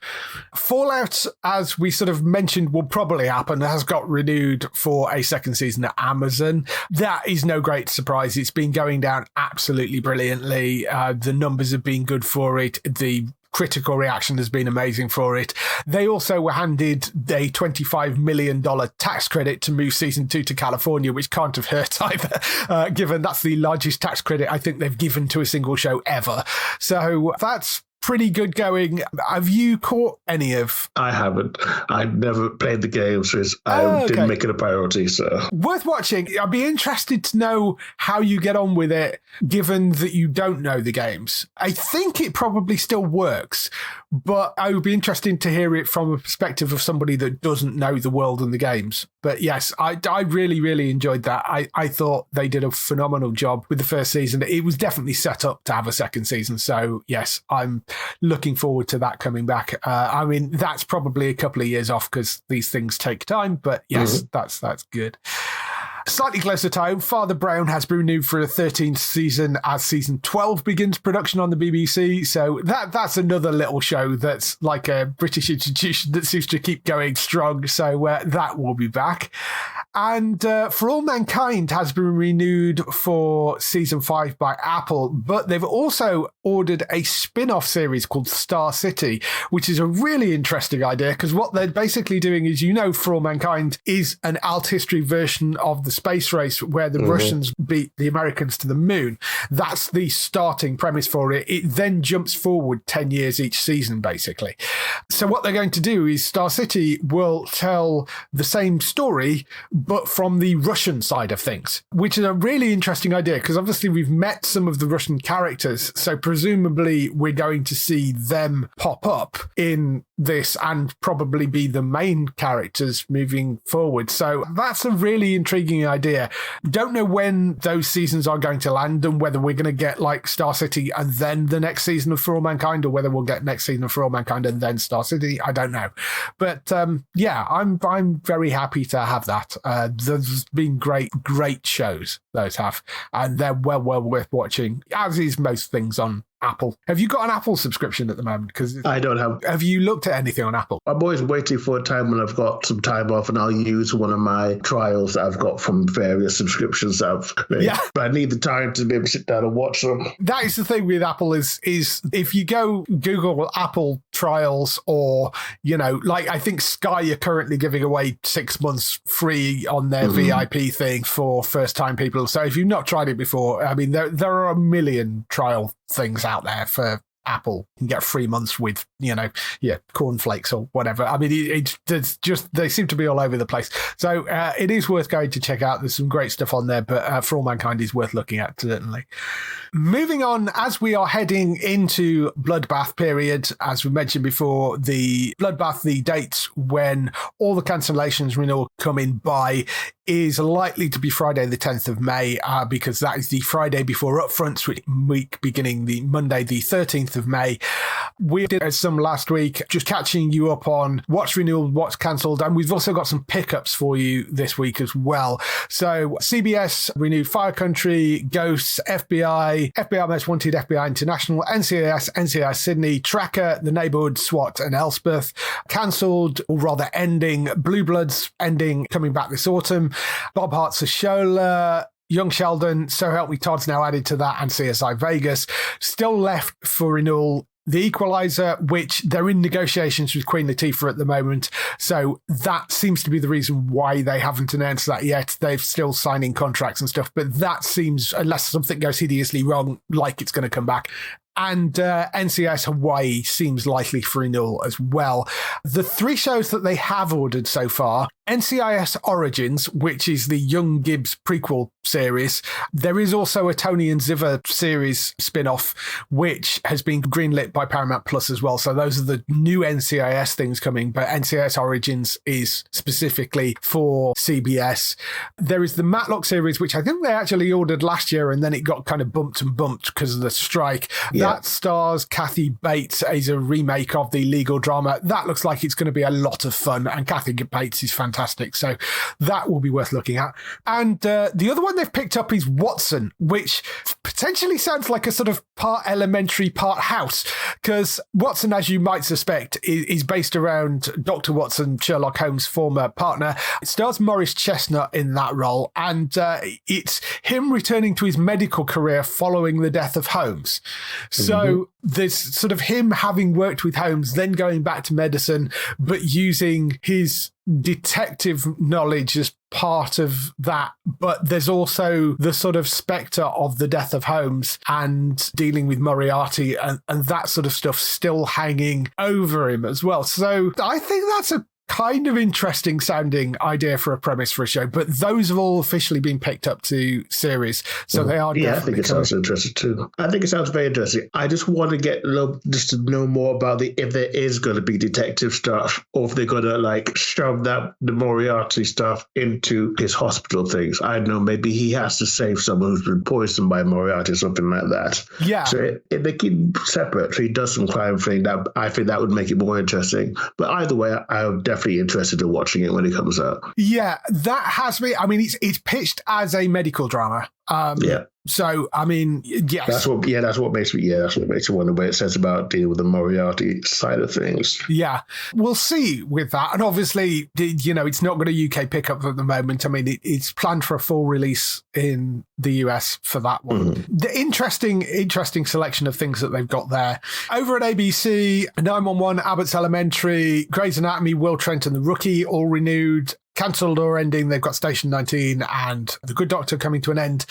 Fallout, as we sort of mentioned, will probably happen, has got renewed for a 2nd season at Amazon. That is no great surprise. It's been going down absolutely brilliantly. The numbers have been good for it. The critical reaction has been amazing for it. They also were handed a $25 million tax credit to move season 2 to California, which can't have hurt either, given that's the largest tax credit I think they've given to a single show ever. So that's pretty good going. Have you caught any of? I haven't. I've never played the game, so I didn't make it a priority. So worth watching. I'd be interested to know how you get on with it, given that you don't know the games. I think it probably still works, but I would be interested to hear it from a perspective of somebody that doesn't know the world and the games. But yes, I really, really enjoyed that. I thought they did a phenomenal job with the 1st season. It was definitely set up to have a 2nd season. So yes, I'm looking forward to that coming back. I mean, that's probably a couple of years off because these things take time, but yes, that's good. Slightly closer to home, Father Brown has been renewed for a 13th season as season 12 begins production on the BBC. So that's another little show that's like a British institution that seems to keep going strong. So that will be back. And For All Mankind has been renewed for season 5 by Apple, but they've also ordered a spin-off series called Star City, which is a really interesting idea because what they're basically doing is, For All Mankind is an alt history version of the space race where the Russians beat the Americans to the moon. That's the starting premise for it. It then jumps forward 10 years each season, basically. So what they're going to do is Star City will tell the same story, but from the Russian side of things, which is a really interesting idea because obviously we've met some of the Russian characters. So presumably we're going to see them pop up in this and probably be the main characters moving forward. So that's a really intriguing idea. Don't know when those seasons are going to land and whether we're going to get like Star City and then the next season of For All Mankind, or whether we'll get next season of For All Mankind and then Star City. I don't know. But I'm very happy to have that. There's been great shows, those have, and they're well worth watching, as is most things on Apple. Have you got an Apple subscription at the moment? Because I don't have. Have you looked at anything on Apple? I'm always waiting for a time when I've got some time off and I'll use one of my trials that I've got from various subscriptions that I've made. Yeah. But I need the time to be able to sit down and watch them. That is the thing with Apple is if you go Google Apple trials, or, I think Sky are currently giving away 6 months free on their VIP thing for first-time people. So if you've not tried it before, I mean, there are a million trial things out there for Apple. You can get 3 months with, cornflakes or whatever. I mean, it's just, they seem to be all over the place. So it is worth going to check out. There's some great stuff on there, but For All Mankind is worth looking at, certainly. Moving on, as we are heading into Bloodbath period, as we mentioned before, the Bloodbath, the dates when all the cancellations renewal come in by is likely to be Friday the 10th of May, because that is the Friday before Upfronts, week beginning the Monday the 13th of May. We did some last week, just catching you up on what's renewed, what's cancelled, and we've also got some pickups for you this week as well. So CBS renewed Fire Country, Ghosts, FBI, FBI Most Wanted, FBI International, NCIS Sydney, Tracker, The Neighbourhood, SWAT, and Elspeth. Cancelled, or rather ending, Blue Bloods ending, coming back this autumn. Bob Hart's Ashola, Young Sheldon, So Help Me Todd's now added to that, and CSI Vegas. Still left for renewal The Equalizer, which they're in negotiations with Queen Latifah at the moment. So that seems to be the reason why they haven't announced that yet. They're still signing contracts and stuff, but that seems, unless something goes hideously wrong, like it's going to come back. and NCIS Hawaii seems likely for renewal as well. The 3 shows that they have ordered so far: NCIS Origins, which is the Young Gibbs prequel series. There is also a Tony and Ziva series spin-off, which has been greenlit by Paramount Plus as well. So those are the new NCIS things coming, but NCIS Origins is specifically for CBS. There is the Matlock series, which I think they actually ordered last year, and then it got kind of bumped because of the strike. Yeah. That stars Kathy Bates as a remake of the legal drama. That looks like it's going to be a lot of fun, and Kathy Bates is fantastic, so that will be worth looking at. And the other one they've picked up is Watson, which potentially sounds like a sort of part elementary, part house, because Watson, as you might suspect, is based around Dr. Watson, Sherlock Holmes' former partner. It stars Morris Chestnut in that role, and it's him returning to his medical career following the death of Holmes. So there's sort of him having worked with Holmes, then going back to medicine, but using his detective knowledge as part of that. But there's also the sort of spectre of the death of Holmes and dealing with Moriarty and that sort of stuff still hanging over him as well. So I think that's a kind of interesting sounding idea for a premise for a show, but those have all officially been picked up to series, so they are definitely I think it sounds interesting too. I think it sounds very interesting. I just want to get just to know more about if there is going to be detective stuff, or if they're going to like shove the Moriarty stuff into his hospital things. I don't know, maybe he has to save someone who's been poisoned by Moriarty or something like that. Yeah. So if they keep separate, so he does some crime thing, that I think that would make it more interesting. But either way, I'm definitely interested in watching it when it comes out. Yeah, that has me. I mean, it's pitched as a medical drama. So, I mean, yes. That's what makes me wonder what it says about dealing with the Moriarty side of things. Yeah, we'll see with that. And obviously, it's not got a UK pickup at the moment. I mean, it's planned for a full release in the US for that one. Mm-hmm. The interesting selection of things that they've got there. Over at ABC, 911, Abbott's Elementary, Grey's Anatomy, Will Trent and the Rookie, all renewed. Cancelled or ending, they've got Station 19 and The Good Doctor coming to an end.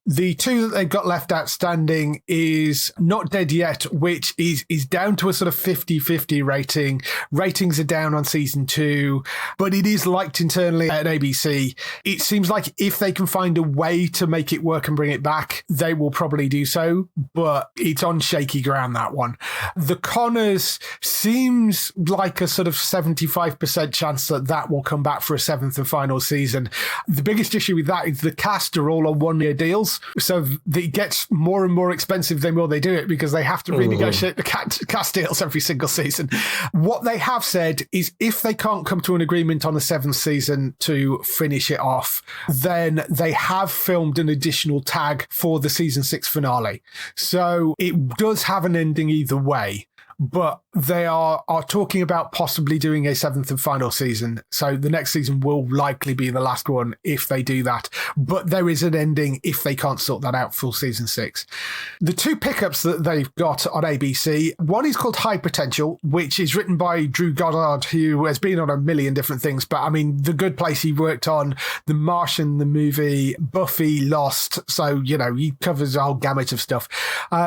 The 2 that they've got left outstanding is Not Dead Yet, which is down to a sort of 50-50 rating. Ratings are down on season 2, but it is liked internally at ABC. It seems like if they can find a way to make it work and bring it back, they will probably do so, but it's on shaky ground, that one. The Connors seems like a sort of 75% chance that will come back for a 7th and final season. The biggest issue with that is the cast are all on 1-year deals, so it gets more and more expensive the more they do it, because they have to renegotiate the cast deals every single season. What they have said is if they can't come to an agreement on the 7th season to finish it off, then they have filmed an additional tag for the season 6 finale. So it does have an ending either way. But they are talking about possibly doing a 7th and final season. So the next season will likely be the last one if they do that. But there is an ending if they can't sort that out for season 6. The 2 pickups that they've got on ABC, one is called High Potential, which is written by Drew Goddard, who has been on a million different things. But I mean, The Good Place, he worked on The Martian, the movie, Buffy, Lost. So, he covers a whole gamut of stuff.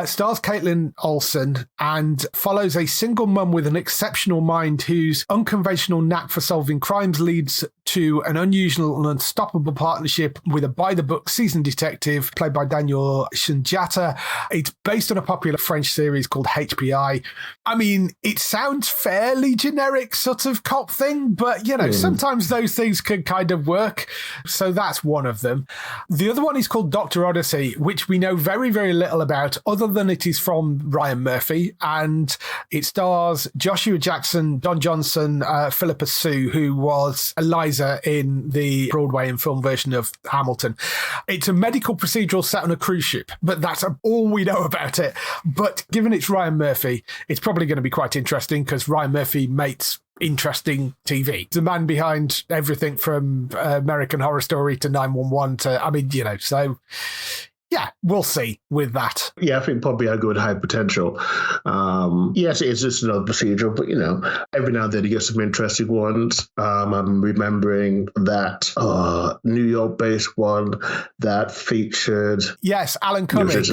Stars Caitlin Olsen and follows a single mum with an exceptional mind whose unconventional knack for solving crimes leads to an unusual and unstoppable partnership with a by-the-book seasoned detective played by Daniel Shinjata. It's based on a popular French series called HPI. I mean, it sounds fairly generic sort of cop thing, but, sometimes those things can kind of work. So that's one of them. The other one is called Dr. Odyssey, which we know very, very little about, other than it is from Ryan Murphy, and it stars Joshua Jackson, Don Johnson, Philippa Sue, who was Eliza in the Broadway and film version of Hamilton. It's a medical procedural set on a cruise ship, but that's all we know about it. But given it's Ryan Murphy, it's probably going to be quite interesting, because Ryan Murphy makes interesting TV. The man behind everything from American Horror Story to 911 to, so yeah, we'll see with that. Yeah, I think probably I'll go with High Potential. Yes, it is just another procedural, but, every now and then you get some interesting ones. I'm remembering that New York-based one that featured... Yes, Alan Cumming.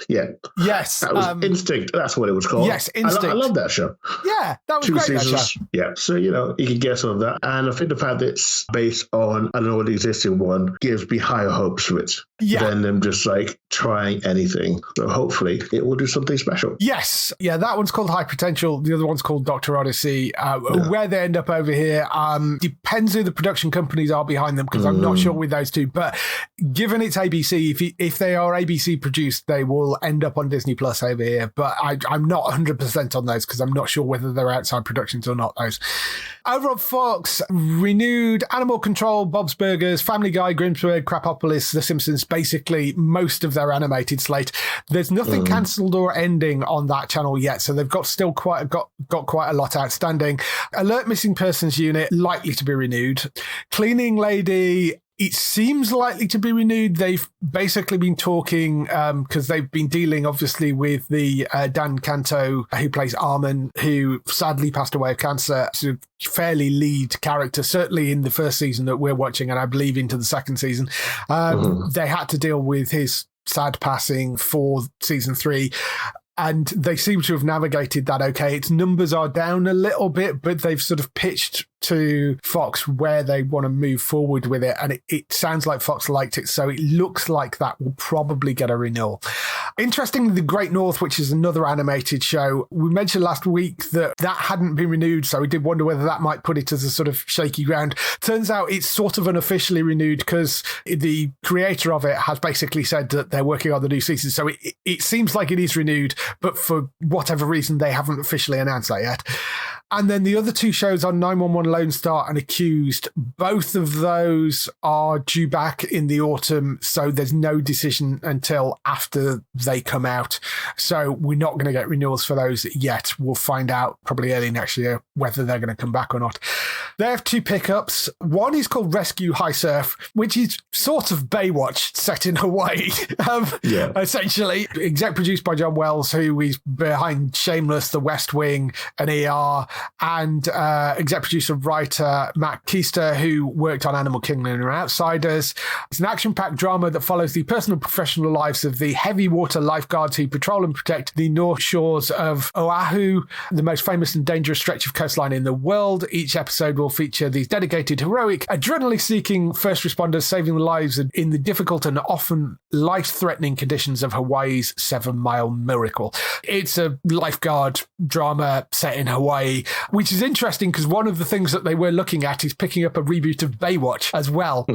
Yeah. Yes. That was Instinct. That's what it was called. Yes, Instinct. I love that show. Yeah, that was 2 great, seasons. that show. Yeah, so, you can get some of that. And I think the fact that it's based on an already existing one gives me higher hopes for it than them just, trying anything. So hopefully it will do something special. Yes. Yeah, that one's called High Potential. The other one's called Dr. Odyssey. Where they end up over here depends who the production companies are behind them, because I'm not sure with those two. But given it's ABC, if they are ABC produced, they will end up on Disney Plus over here. But I'm not 100% on those because I'm not sure whether they're outside productions or not, those. Over on Fox, renewed Animal Control, Bob's Burgers, Family Guy, Grimsburg, Crapopolis, The Simpsons, basically most of their animated slate. There's nothing cancelled or ending on that channel yet, so they've got quite a lot outstanding. Alert Missing Persons Unit, likely to be renewed. Cleaning Lady, it seems likely to be renewed. They've basically been talking because they've been dealing, obviously, with the Dan Canto, who plays Armin, who sadly passed away of cancer. So fairly lead character, certainly in the first season that we're watching, and I believe into the second season. They had to deal with his sad passing for season 3. And they seem to have navigated that okay. Its numbers are down a little bit, but they've sort of pitched to Fox where they want to move forward with it. And it sounds like Fox liked it. So it looks like that will probably get a renewal. Interestingly, The Great North, which is another animated show, we mentioned last week that hadn't been renewed. So we did wonder whether that might put it as a sort of shaky ground. Turns out it's sort of unofficially renewed because the creator of it has basically said that they're working on the new season. So it seems like it is renewed, but for whatever reason, they haven't officially announced that yet. And then the other 2 shows are 911 Lone Star and Accused. Both of those are due back in the autumn, so there's no decision until after they come out. So we're not going to get renewals for those yet. We'll find out probably early next year whether they're going to come back or not. They have 2 pickups. One is called Rescue High Surf, which is sort of Baywatch set in Hawaii, essentially. Exec produced by John Wells, who is behind Shameless, The West Wing, and ER, and exec producer writer Matt Keister, who worked on Animal Kingdom and Outsiders. It's an action-packed drama that follows the personal and professional lives of the heavy water lifeguards who patrol and protect the north shores of Oahu, the most famous and dangerous stretch of coastline in the world. Each episode will feature these dedicated, heroic, adrenaline-seeking first responders saving the lives in the difficult and often life-threatening conditions of Hawaii's 7 Mile Miracle. It's a lifeguard drama set in Hawaii, which is interesting because one of the things that they were looking at is picking up a reboot of Baywatch as well.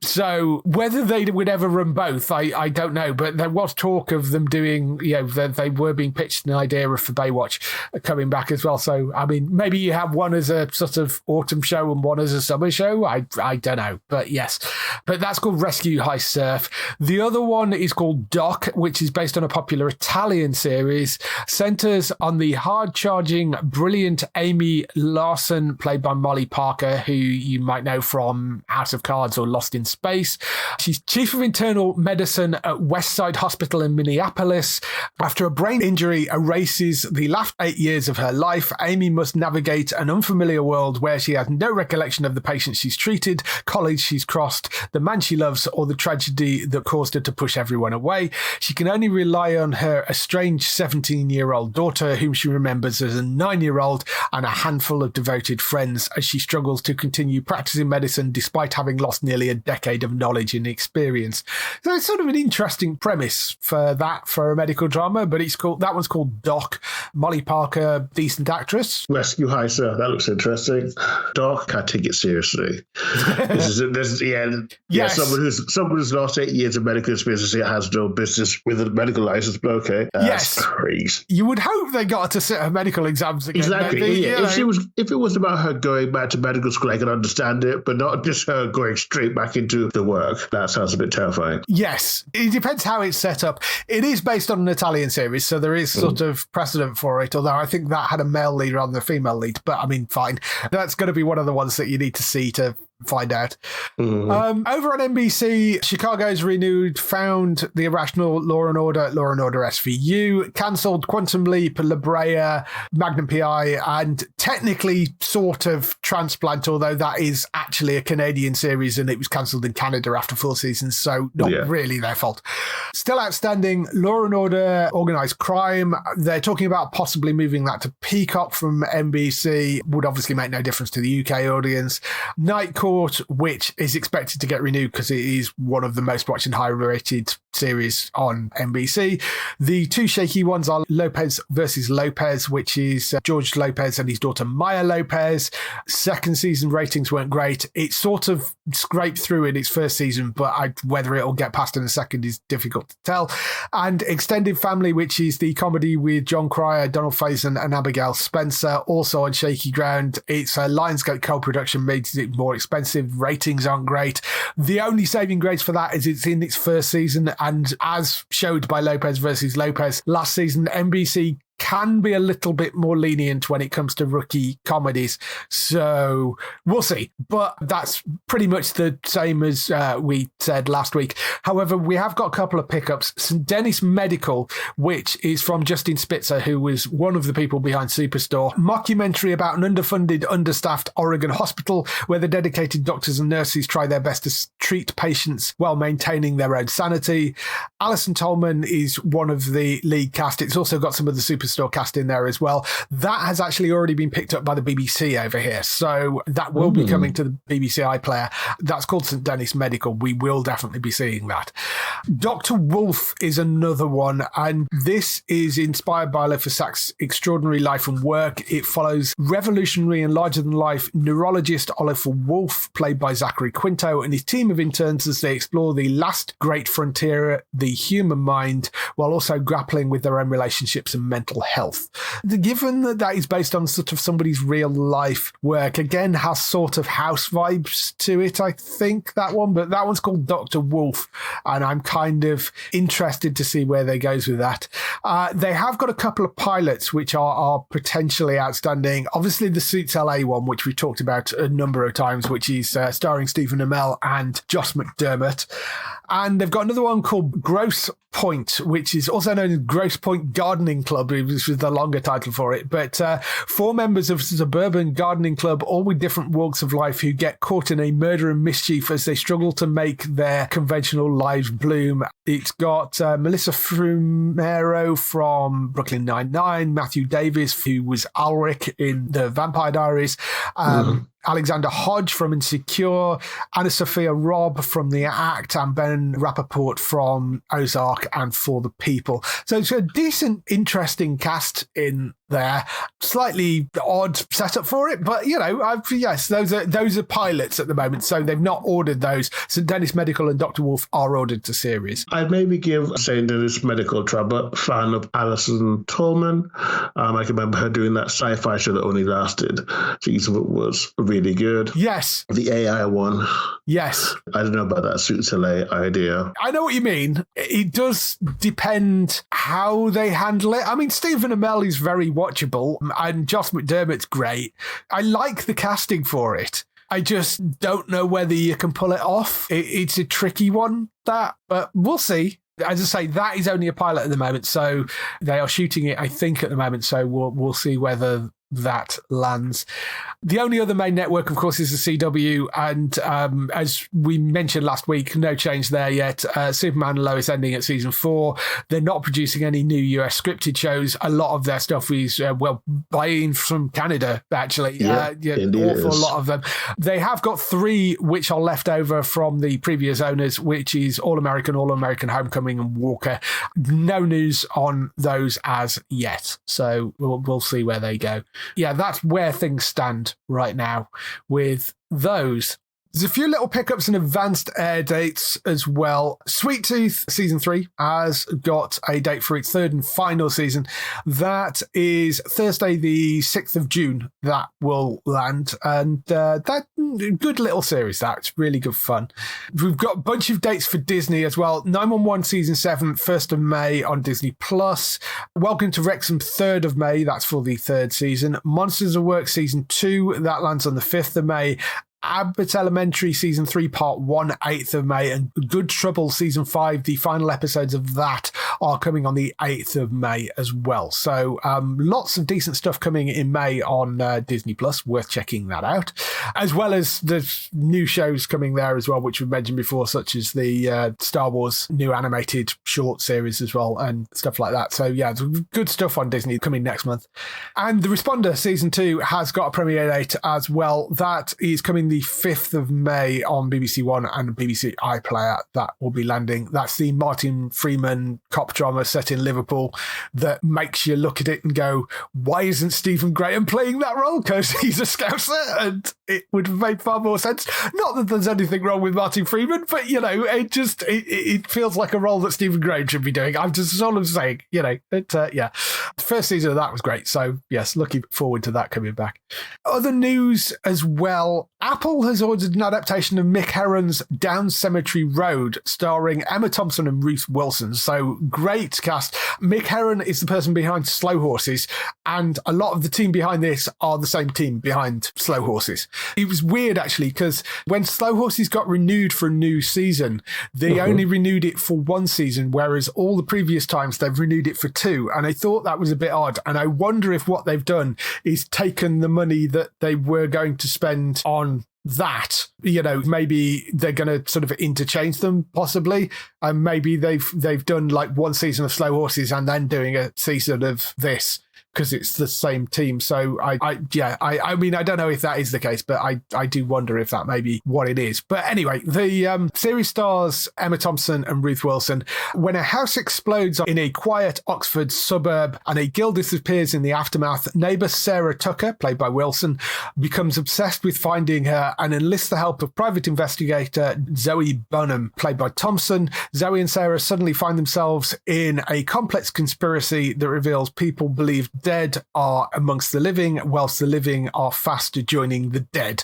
So whether they would ever run both, I don't know, but there was talk of them doing, they were being pitched an idea for Baywatch coming back as well. So, I mean, maybe you have one as a sort of autumn show and one as a summer show. I don't know, but yes. But that's called Rescue High Surf. The other one is called Doc, which is based on a popular Italian series, centers on the hard-charging, brilliant Amy Larson, played by Molly Parker, who you might know from House of Cards or Lost in Space. She's chief of internal medicine at Westside Hospital in Minneapolis. After a brain injury erases the last 8 years of her life, Amy must navigate an unfamiliar world where she has no recollection of the patients she's treated, college she's crossed, the man she loves, or the tragedy that caused her to push everyone away. She can only rely on her estranged 17-year-old daughter, whom she remembers as a 9-year-old, and a handful of devoted friends as she struggles to continue practicing medicine despite having lost nearly a decade of knowledge and experience. So it's sort of an interesting premise for a medical drama, but that one's called Doc. Molly Parker, decent actress. Rescue High Surf, that looks interesting. Doc, can't take it seriously. Someone who's lost 8 years of medical experience has no business with a medical license, but okay. That's crazy. You would hope they got her to sit her medical exams again. Exactly. Maybe, if it was about her going back to medical school, I can understand it, but not just her going straight back into the work. That sounds a bit terrifying. Yes. It depends how it's set up. It is based on an Italian series, so there is sort of precedent for it, although I think that had a male lead rather than a female lead. But I mean, fine. That's going to be one of the ones that you need to see to find out. Over on NBC, Chicago's renewed Found the Irrational, Law & Order SVU, cancelled Quantum Leap, La Brea, Magnum PI, and technically sort of Transplant, although that is actually a Canadian series and it was cancelled in Canada after 4 seasons, so not really their fault. Still outstanding, Law & Order Organised Crime. They're talking about possibly moving that to Peacock from NBC. Would obviously make no difference to the UK audience. Night Court, which is expected to get renewed because it is one of the most watched and high-rated series on NBC. The 2 shaky ones are Lopez versus Lopez, which is George Lopez and his daughter Maya Lopez. Second season ratings weren't great. It sort of scraped through in its first season, but whether it'll get past in a second is difficult to tell. And Extended Family, which is the comedy with John Cryer, Donald Faison and Abigail Spencer, also on shaky ground. It's a Lionsgate co-production, makes it more expensive. Ratings aren't great. The only saving grace for that is it's in its first season, and as showed by Lopez versus Lopez last season, NBC can be a little bit more lenient when it comes to rookie comedies. So we'll see. But that's pretty much the same as we said last week. However, we have got a couple of pickups. St. Dennis Medical, which is from Justin Spitzer, who was one of the people behind Superstore. Mockumentary about an underfunded, understaffed Oregon hospital where the dedicated doctors and nurses try their best to treat patients while maintaining their own sanity. Alison Tolman is one of the lead cast. It's also got some of the Superstore cast in there as well. That has actually already been picked up by the BBC over here, so that will be coming to the BBC iPlayer. That's called St. Dennis Medical. We will definitely be seeing that. Dr. Wolf is another one, and this is inspired by Oliver Sacks' extraordinary life and work. It follows revolutionary and larger-than-life neurologist Oliver Wolf, played by Zachary Quinto, and his team of interns as they explore the last great frontier, the human mind, while also grappling with their own relationships and mental health. Given that that is based on sort of somebody's real life work, again, has sort of house vibes to it, I think, that one, but that one's called Dr. Wolf, and I'm kind of interested to see where they goes with that. They have got a couple of pilots which are potentially outstanding. Obviously, the Suits LA one, which we talked about a number of times, which is starring Stephen Amell and Josh McDermott. And they've got another one called Gross Point, which is also known as Gross Point Gardening Club, which was the longer title for it. But 4 members of a suburban gardening club, all with different walks of life, who get caught in a murder and mischief as they struggle to make their conventional lives bloom. It's got Melissa Fumero from Brooklyn Nine-Nine, Matthew Davis, who was Ulrich in The Vampire Diaries, Alexander Hodge from Insecure, Anna Sophia Robb from The Act, and Ben Rappaport from Ozark and For the People. So it's a decent, interesting cast in there. Slightly odd setup for it, but yes, those are pilots at the moment, so they've not ordered those. St. Dennis Medical and Dr. Wolf are ordered to series. I'd maybe give St. Dennis Medical trouble. Fan of Alison Tolman. I can remember her doing that sci-fi show that only lasted season, it was really good. Yes. The AI one. Yes. I don't know about that Suits LA idea. I know what you mean. It does depend how they handle it. I mean, Stephen Amell is very watchable, and Josh McDermott's great. I like the casting for it. I just don't know whether you can pull it off. It's a tricky one, but we'll see. As I say, that is only a pilot at the moment, so they are shooting it, I think, at the moment, so we'll see whether that lands. The only other main network, of course, is the CW, and as we mentioned last week, no change there yet. Superman and Lois ending at season 4. They're not producing any new US scripted shows. A lot of their stuff is buying from Canada, actually. An awful lot of them. They have got 3 which are left over from the previous owners, which is All American Homecoming, and Walker. No news on those as yet, so we'll see where they go. Yeah, that's where things stand right now with those. There's a few little pickups and advanced air dates as well. Sweet Tooth Season 3 has got a date for its 3rd and final season. That is Thursday, the 6th of June, that will land. And that good little series, that's really good fun. We've got a bunch of dates for Disney as well. 911 Season 7, 1st of May on Disney+. Welcome to Wrexham, 3rd of May, that's for the 3rd season. Monsters at Work Season 2, that lands on the 5th of May. Abbott Elementary Season 3 Part 1, 8th of May, and Good Trouble Season 5, the final episodes of that are coming on the 8th of May as well. So lots of decent stuff coming in May on Disney Plus, worth checking that out, as well as the new shows coming there as well, which we've mentioned before, such as the Star Wars new animated short series as well, and stuff like that. So yeah, good stuff on Disney coming next month. And The Responder Season 2 has got a premiere date as well. That is coming the 5th of May on BBC One and BBC iPlayer. That will be landing. That's the Martin Freeman cop drama set in Liverpool that makes you look at it and go, why isn't Stephen Graham playing that role? Because he's a Scouser, and it would have made far more sense. Not that there's anything wrong with Martin Freeman, but, you know, it feels like a role that Stephen Graham should be doing. I'm just sort of saying, you know, yeah. The first season of that was great. So, yes, looking forward to that coming back. Other news as well. Apple has ordered an adaptation of Mick Herron's Down Cemetery Road, starring Emma Thompson and Ruth Wilson. So, great cast. Mick Herron is the person behind Slow Horses, and a lot of the team behind this are the same team behind Slow Horses. It was weird, actually, because when Slow Horses got renewed for a new season, they only renewed it for one season, whereas all the previous times they've renewed it for two. And I thought that was a bit odd. And I wonder if what they've done is taken the money that they were going to spend on that, you know, maybe they're going to sort of interchange them possibly, and maybe they've done like one season of Slow Horses and then doing a season of this, because it's the same team. So I mean, I don't know if that is the case, but I do wonder if that may be what it is. But anyway, the series stars Emma Thompson and Ruth Wilson. When a house explodes in a quiet Oxford suburb and a girl disappears in the aftermath, neighbour Sarah Tucker, played by Wilson, becomes obsessed with finding her and enlists the help of private investigator Zoe Bonham, played by Thompson. Zoe and Sarah suddenly find themselves in a complex conspiracy that reveals people believe dead are amongst the living, whilst the living are fast joining the dead.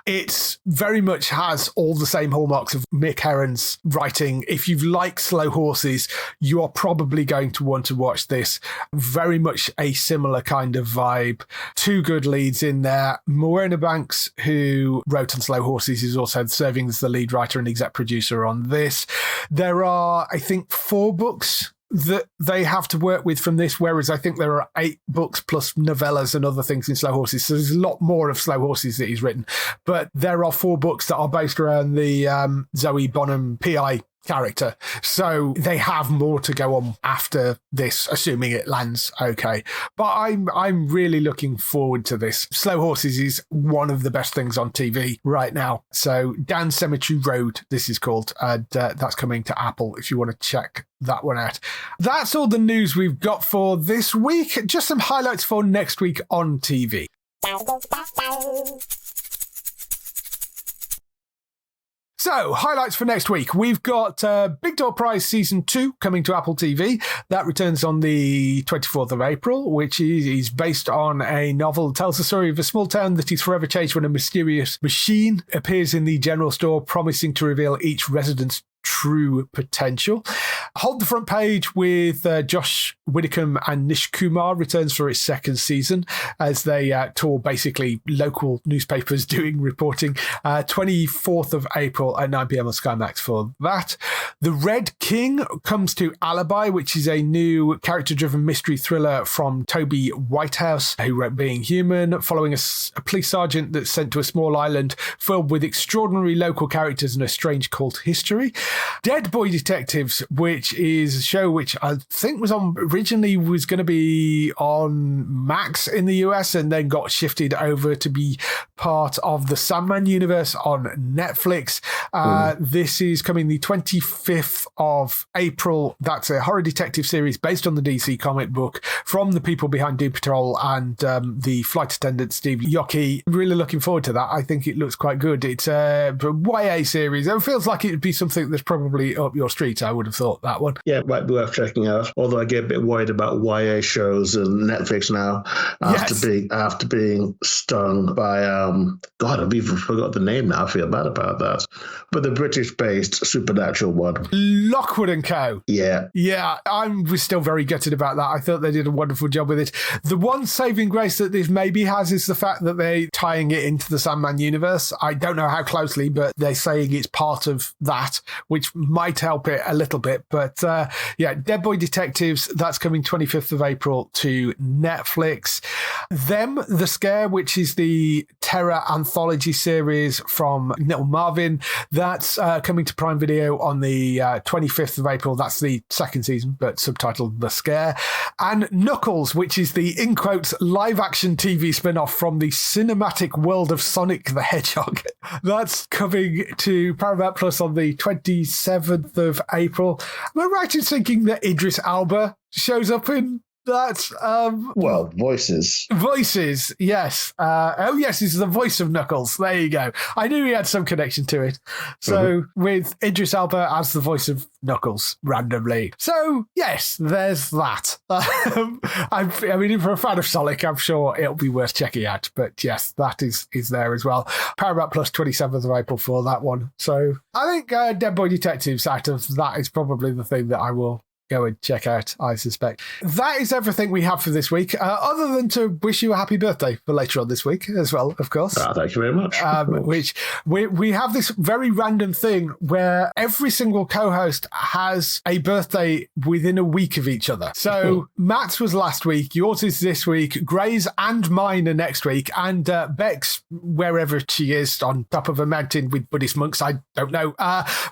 It very much has all the same hallmarks of Mick Herron's writing. If you like Slow Horses, you are probably going to want to watch this. Very much a similar kind of vibe. Two good leads in there. Morena Banks, who wrote on Slow Horses, is also serving as the lead writer and exec producer on this. There are, I think, 4 books that they have to work with from this, whereas I think there are 8 books plus novellas and other things in Slow Horses. So there's a lot more of Slow Horses that he's written. But there are 4 books that are based around the Zoe Bonham PI character. So they have more to go on after this, assuming it lands okay. But I'm really looking forward to this. Slow Horses is one of the best things on TV right now. So Down Cemetery Road, this is called, and that's coming to Apple if you want to check that one out. That's all the news we've got for this week. Just some highlights for next week on TV. So, highlights for next week. We've got Big Door Prize Season 2 coming to Apple TV. That returns on the 24th of April, which is based on a novel that tells the story of a small town that is forever changed when a mysterious machine appears in the general store, promising to reveal each resident's true potential. Hold the Front Page with Josh Widdicombe and Nish Kumar returns for its 2nd season as they tour basically local newspapers doing reporting. 24th of April at 9 p.m. on Sky Max for that. The Red King comes to Alibi, which is a new character-driven mystery thriller from Toby Whitehouse, who wrote Being Human, following a police sergeant that's sent to a small island filled with extraordinary local characters and a strange cult history. Dead Boy Detectives, which is a show which I think originally was going to be on Max in the US and then got shifted over to be part of the Sandman universe on Netflix. This is coming the 25th of April. That's a horror detective series based on the DC comic book from the people behind Doom Patrol and the flight attendant Steve Yockey. Really looking forward to that. I think it looks quite good. It's a YA series. It feels like it would be something that's probably up your street, I would have thought. that one. Yeah, it might be worth checking out. Although I get a bit worried about YA shows and Netflix now after being stung by God, I've even forgot the name now. I feel bad about that. But the British-based Supernatural one, Lockwood & Co. Yeah, I was still very gutted about that. I thought they did a wonderful job with it. The one saving grace that this maybe has is the fact that they're tying it into the Sandman universe. I don't know how closely, but they're saying it's part of that, which might help it a little bit. But Dead Boy Detectives, that's coming 25th of April to Netflix. Them, The Scare, which is the terror anthology series from Neil Marvin, that's coming to Prime Video on the 25th of April. That's the second season, but subtitled The Scare. And Knuckles, which is the, in quotes, live-action TV spin-off from the cinematic world of Sonic the Hedgehog. That's coming to Paramount Plus on the 27th of April. Am I right in thinking that Idris Elba shows up in that? Voices. Voices, yes. Yes, he's the voice of Knuckles. There you go. I knew he had some connection to it. So with Idris Elba as the voice of Knuckles, randomly. So, yes, there's that. If you're a fan of Sonic, I'm sure it'll be worth checking out. But yes, that is there as well. Paramount Plus 27th of April for that one. So I think Dead Boy Detectives out of that is probably the thing that I will go and check out, I suspect. That is everything we have for this week, other than to wish you a happy birthday for later on this week as well, of course. Thank you very much. Which we have this very random thing where every single co-host has a birthday within a week of each other. So Matt's was last week, yours is this week, Gray's and mine are next week, and Beck's, wherever she is, on top of a mountain with Buddhist monks, I don't know.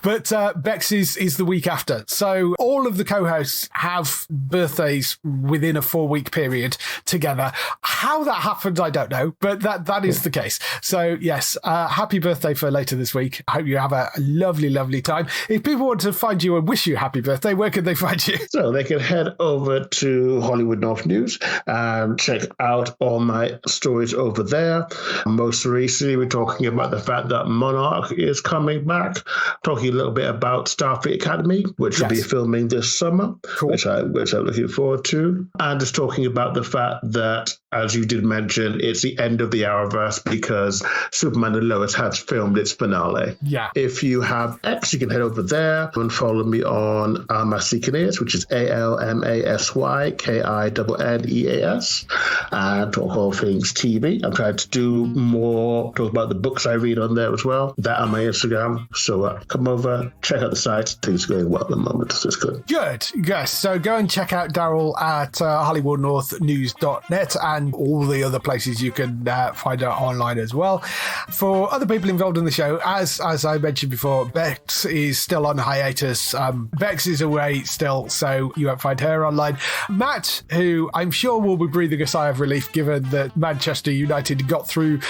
But Beck's is the week after. So all of the co-hosts have birthdays within a 4-week period together. How that happened, I don't know, but that is the case. So yes, happy birthday for later this week. I hope you have a lovely, lovely time. If people want to find you and wish you a happy birthday, where can they find you? So they can head over to Hollywood North News and check out all my stories over there. Most recently, we're talking about the fact that Monarch is coming back, talking a little bit about Starfleet Academy, which will be filming this summer. Cool. which I'm looking forward to. And just talking about the fact that, as you did mention, it's the end of the Arrowverse because Superman and Lois has filmed its finale. Yeah. If you have X, you can head over there and follow me on Almasykineas, which is ALMASYKINNEAS, and talk all things TV. I'm trying to do more, talk about the books I read on there as well. That on my Instagram. So come over, check out the site. Things are going well at the moment, so it's good. Good. Yes. So go and check out Darryl at HollywoodNorthNews.net and all the other places you can find her online as well. For other people involved in the show, as I mentioned before, Bex is still on hiatus. Bex is away still, so you won't find her online. Matt, who I'm sure will be breathing a sigh of relief given that Manchester United got through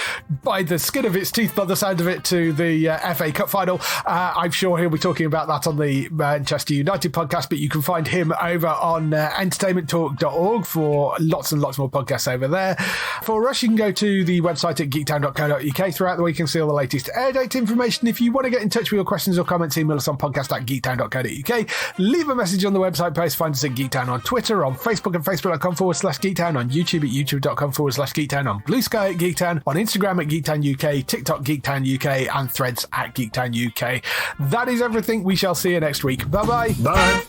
by the skin of its teeth, by the sound of it, to the FA Cup final. I'm sure he'll be talking about that on the Manchester United podcast, but you can find him over on entertainmenttalk.org for lots and lots more podcasts over there. For us, you can go to the website at geektown.co.uk throughout the week and see all the latest air date information. If you want to get in touch with your questions or comments, email us on podcast@geektown.co.uk. Leave a message on the website post. Find us at Geektown on Twitter, on Facebook at facebook.com/Geektown, on YouTube at youtube.com/Geektown, on Blue Sky at Geektown, on Instagram at Geektown UK, TikTok Geektown UK, and Threads at Geektown UK. That is everything. We shall see you next week. Bye-bye. Bye.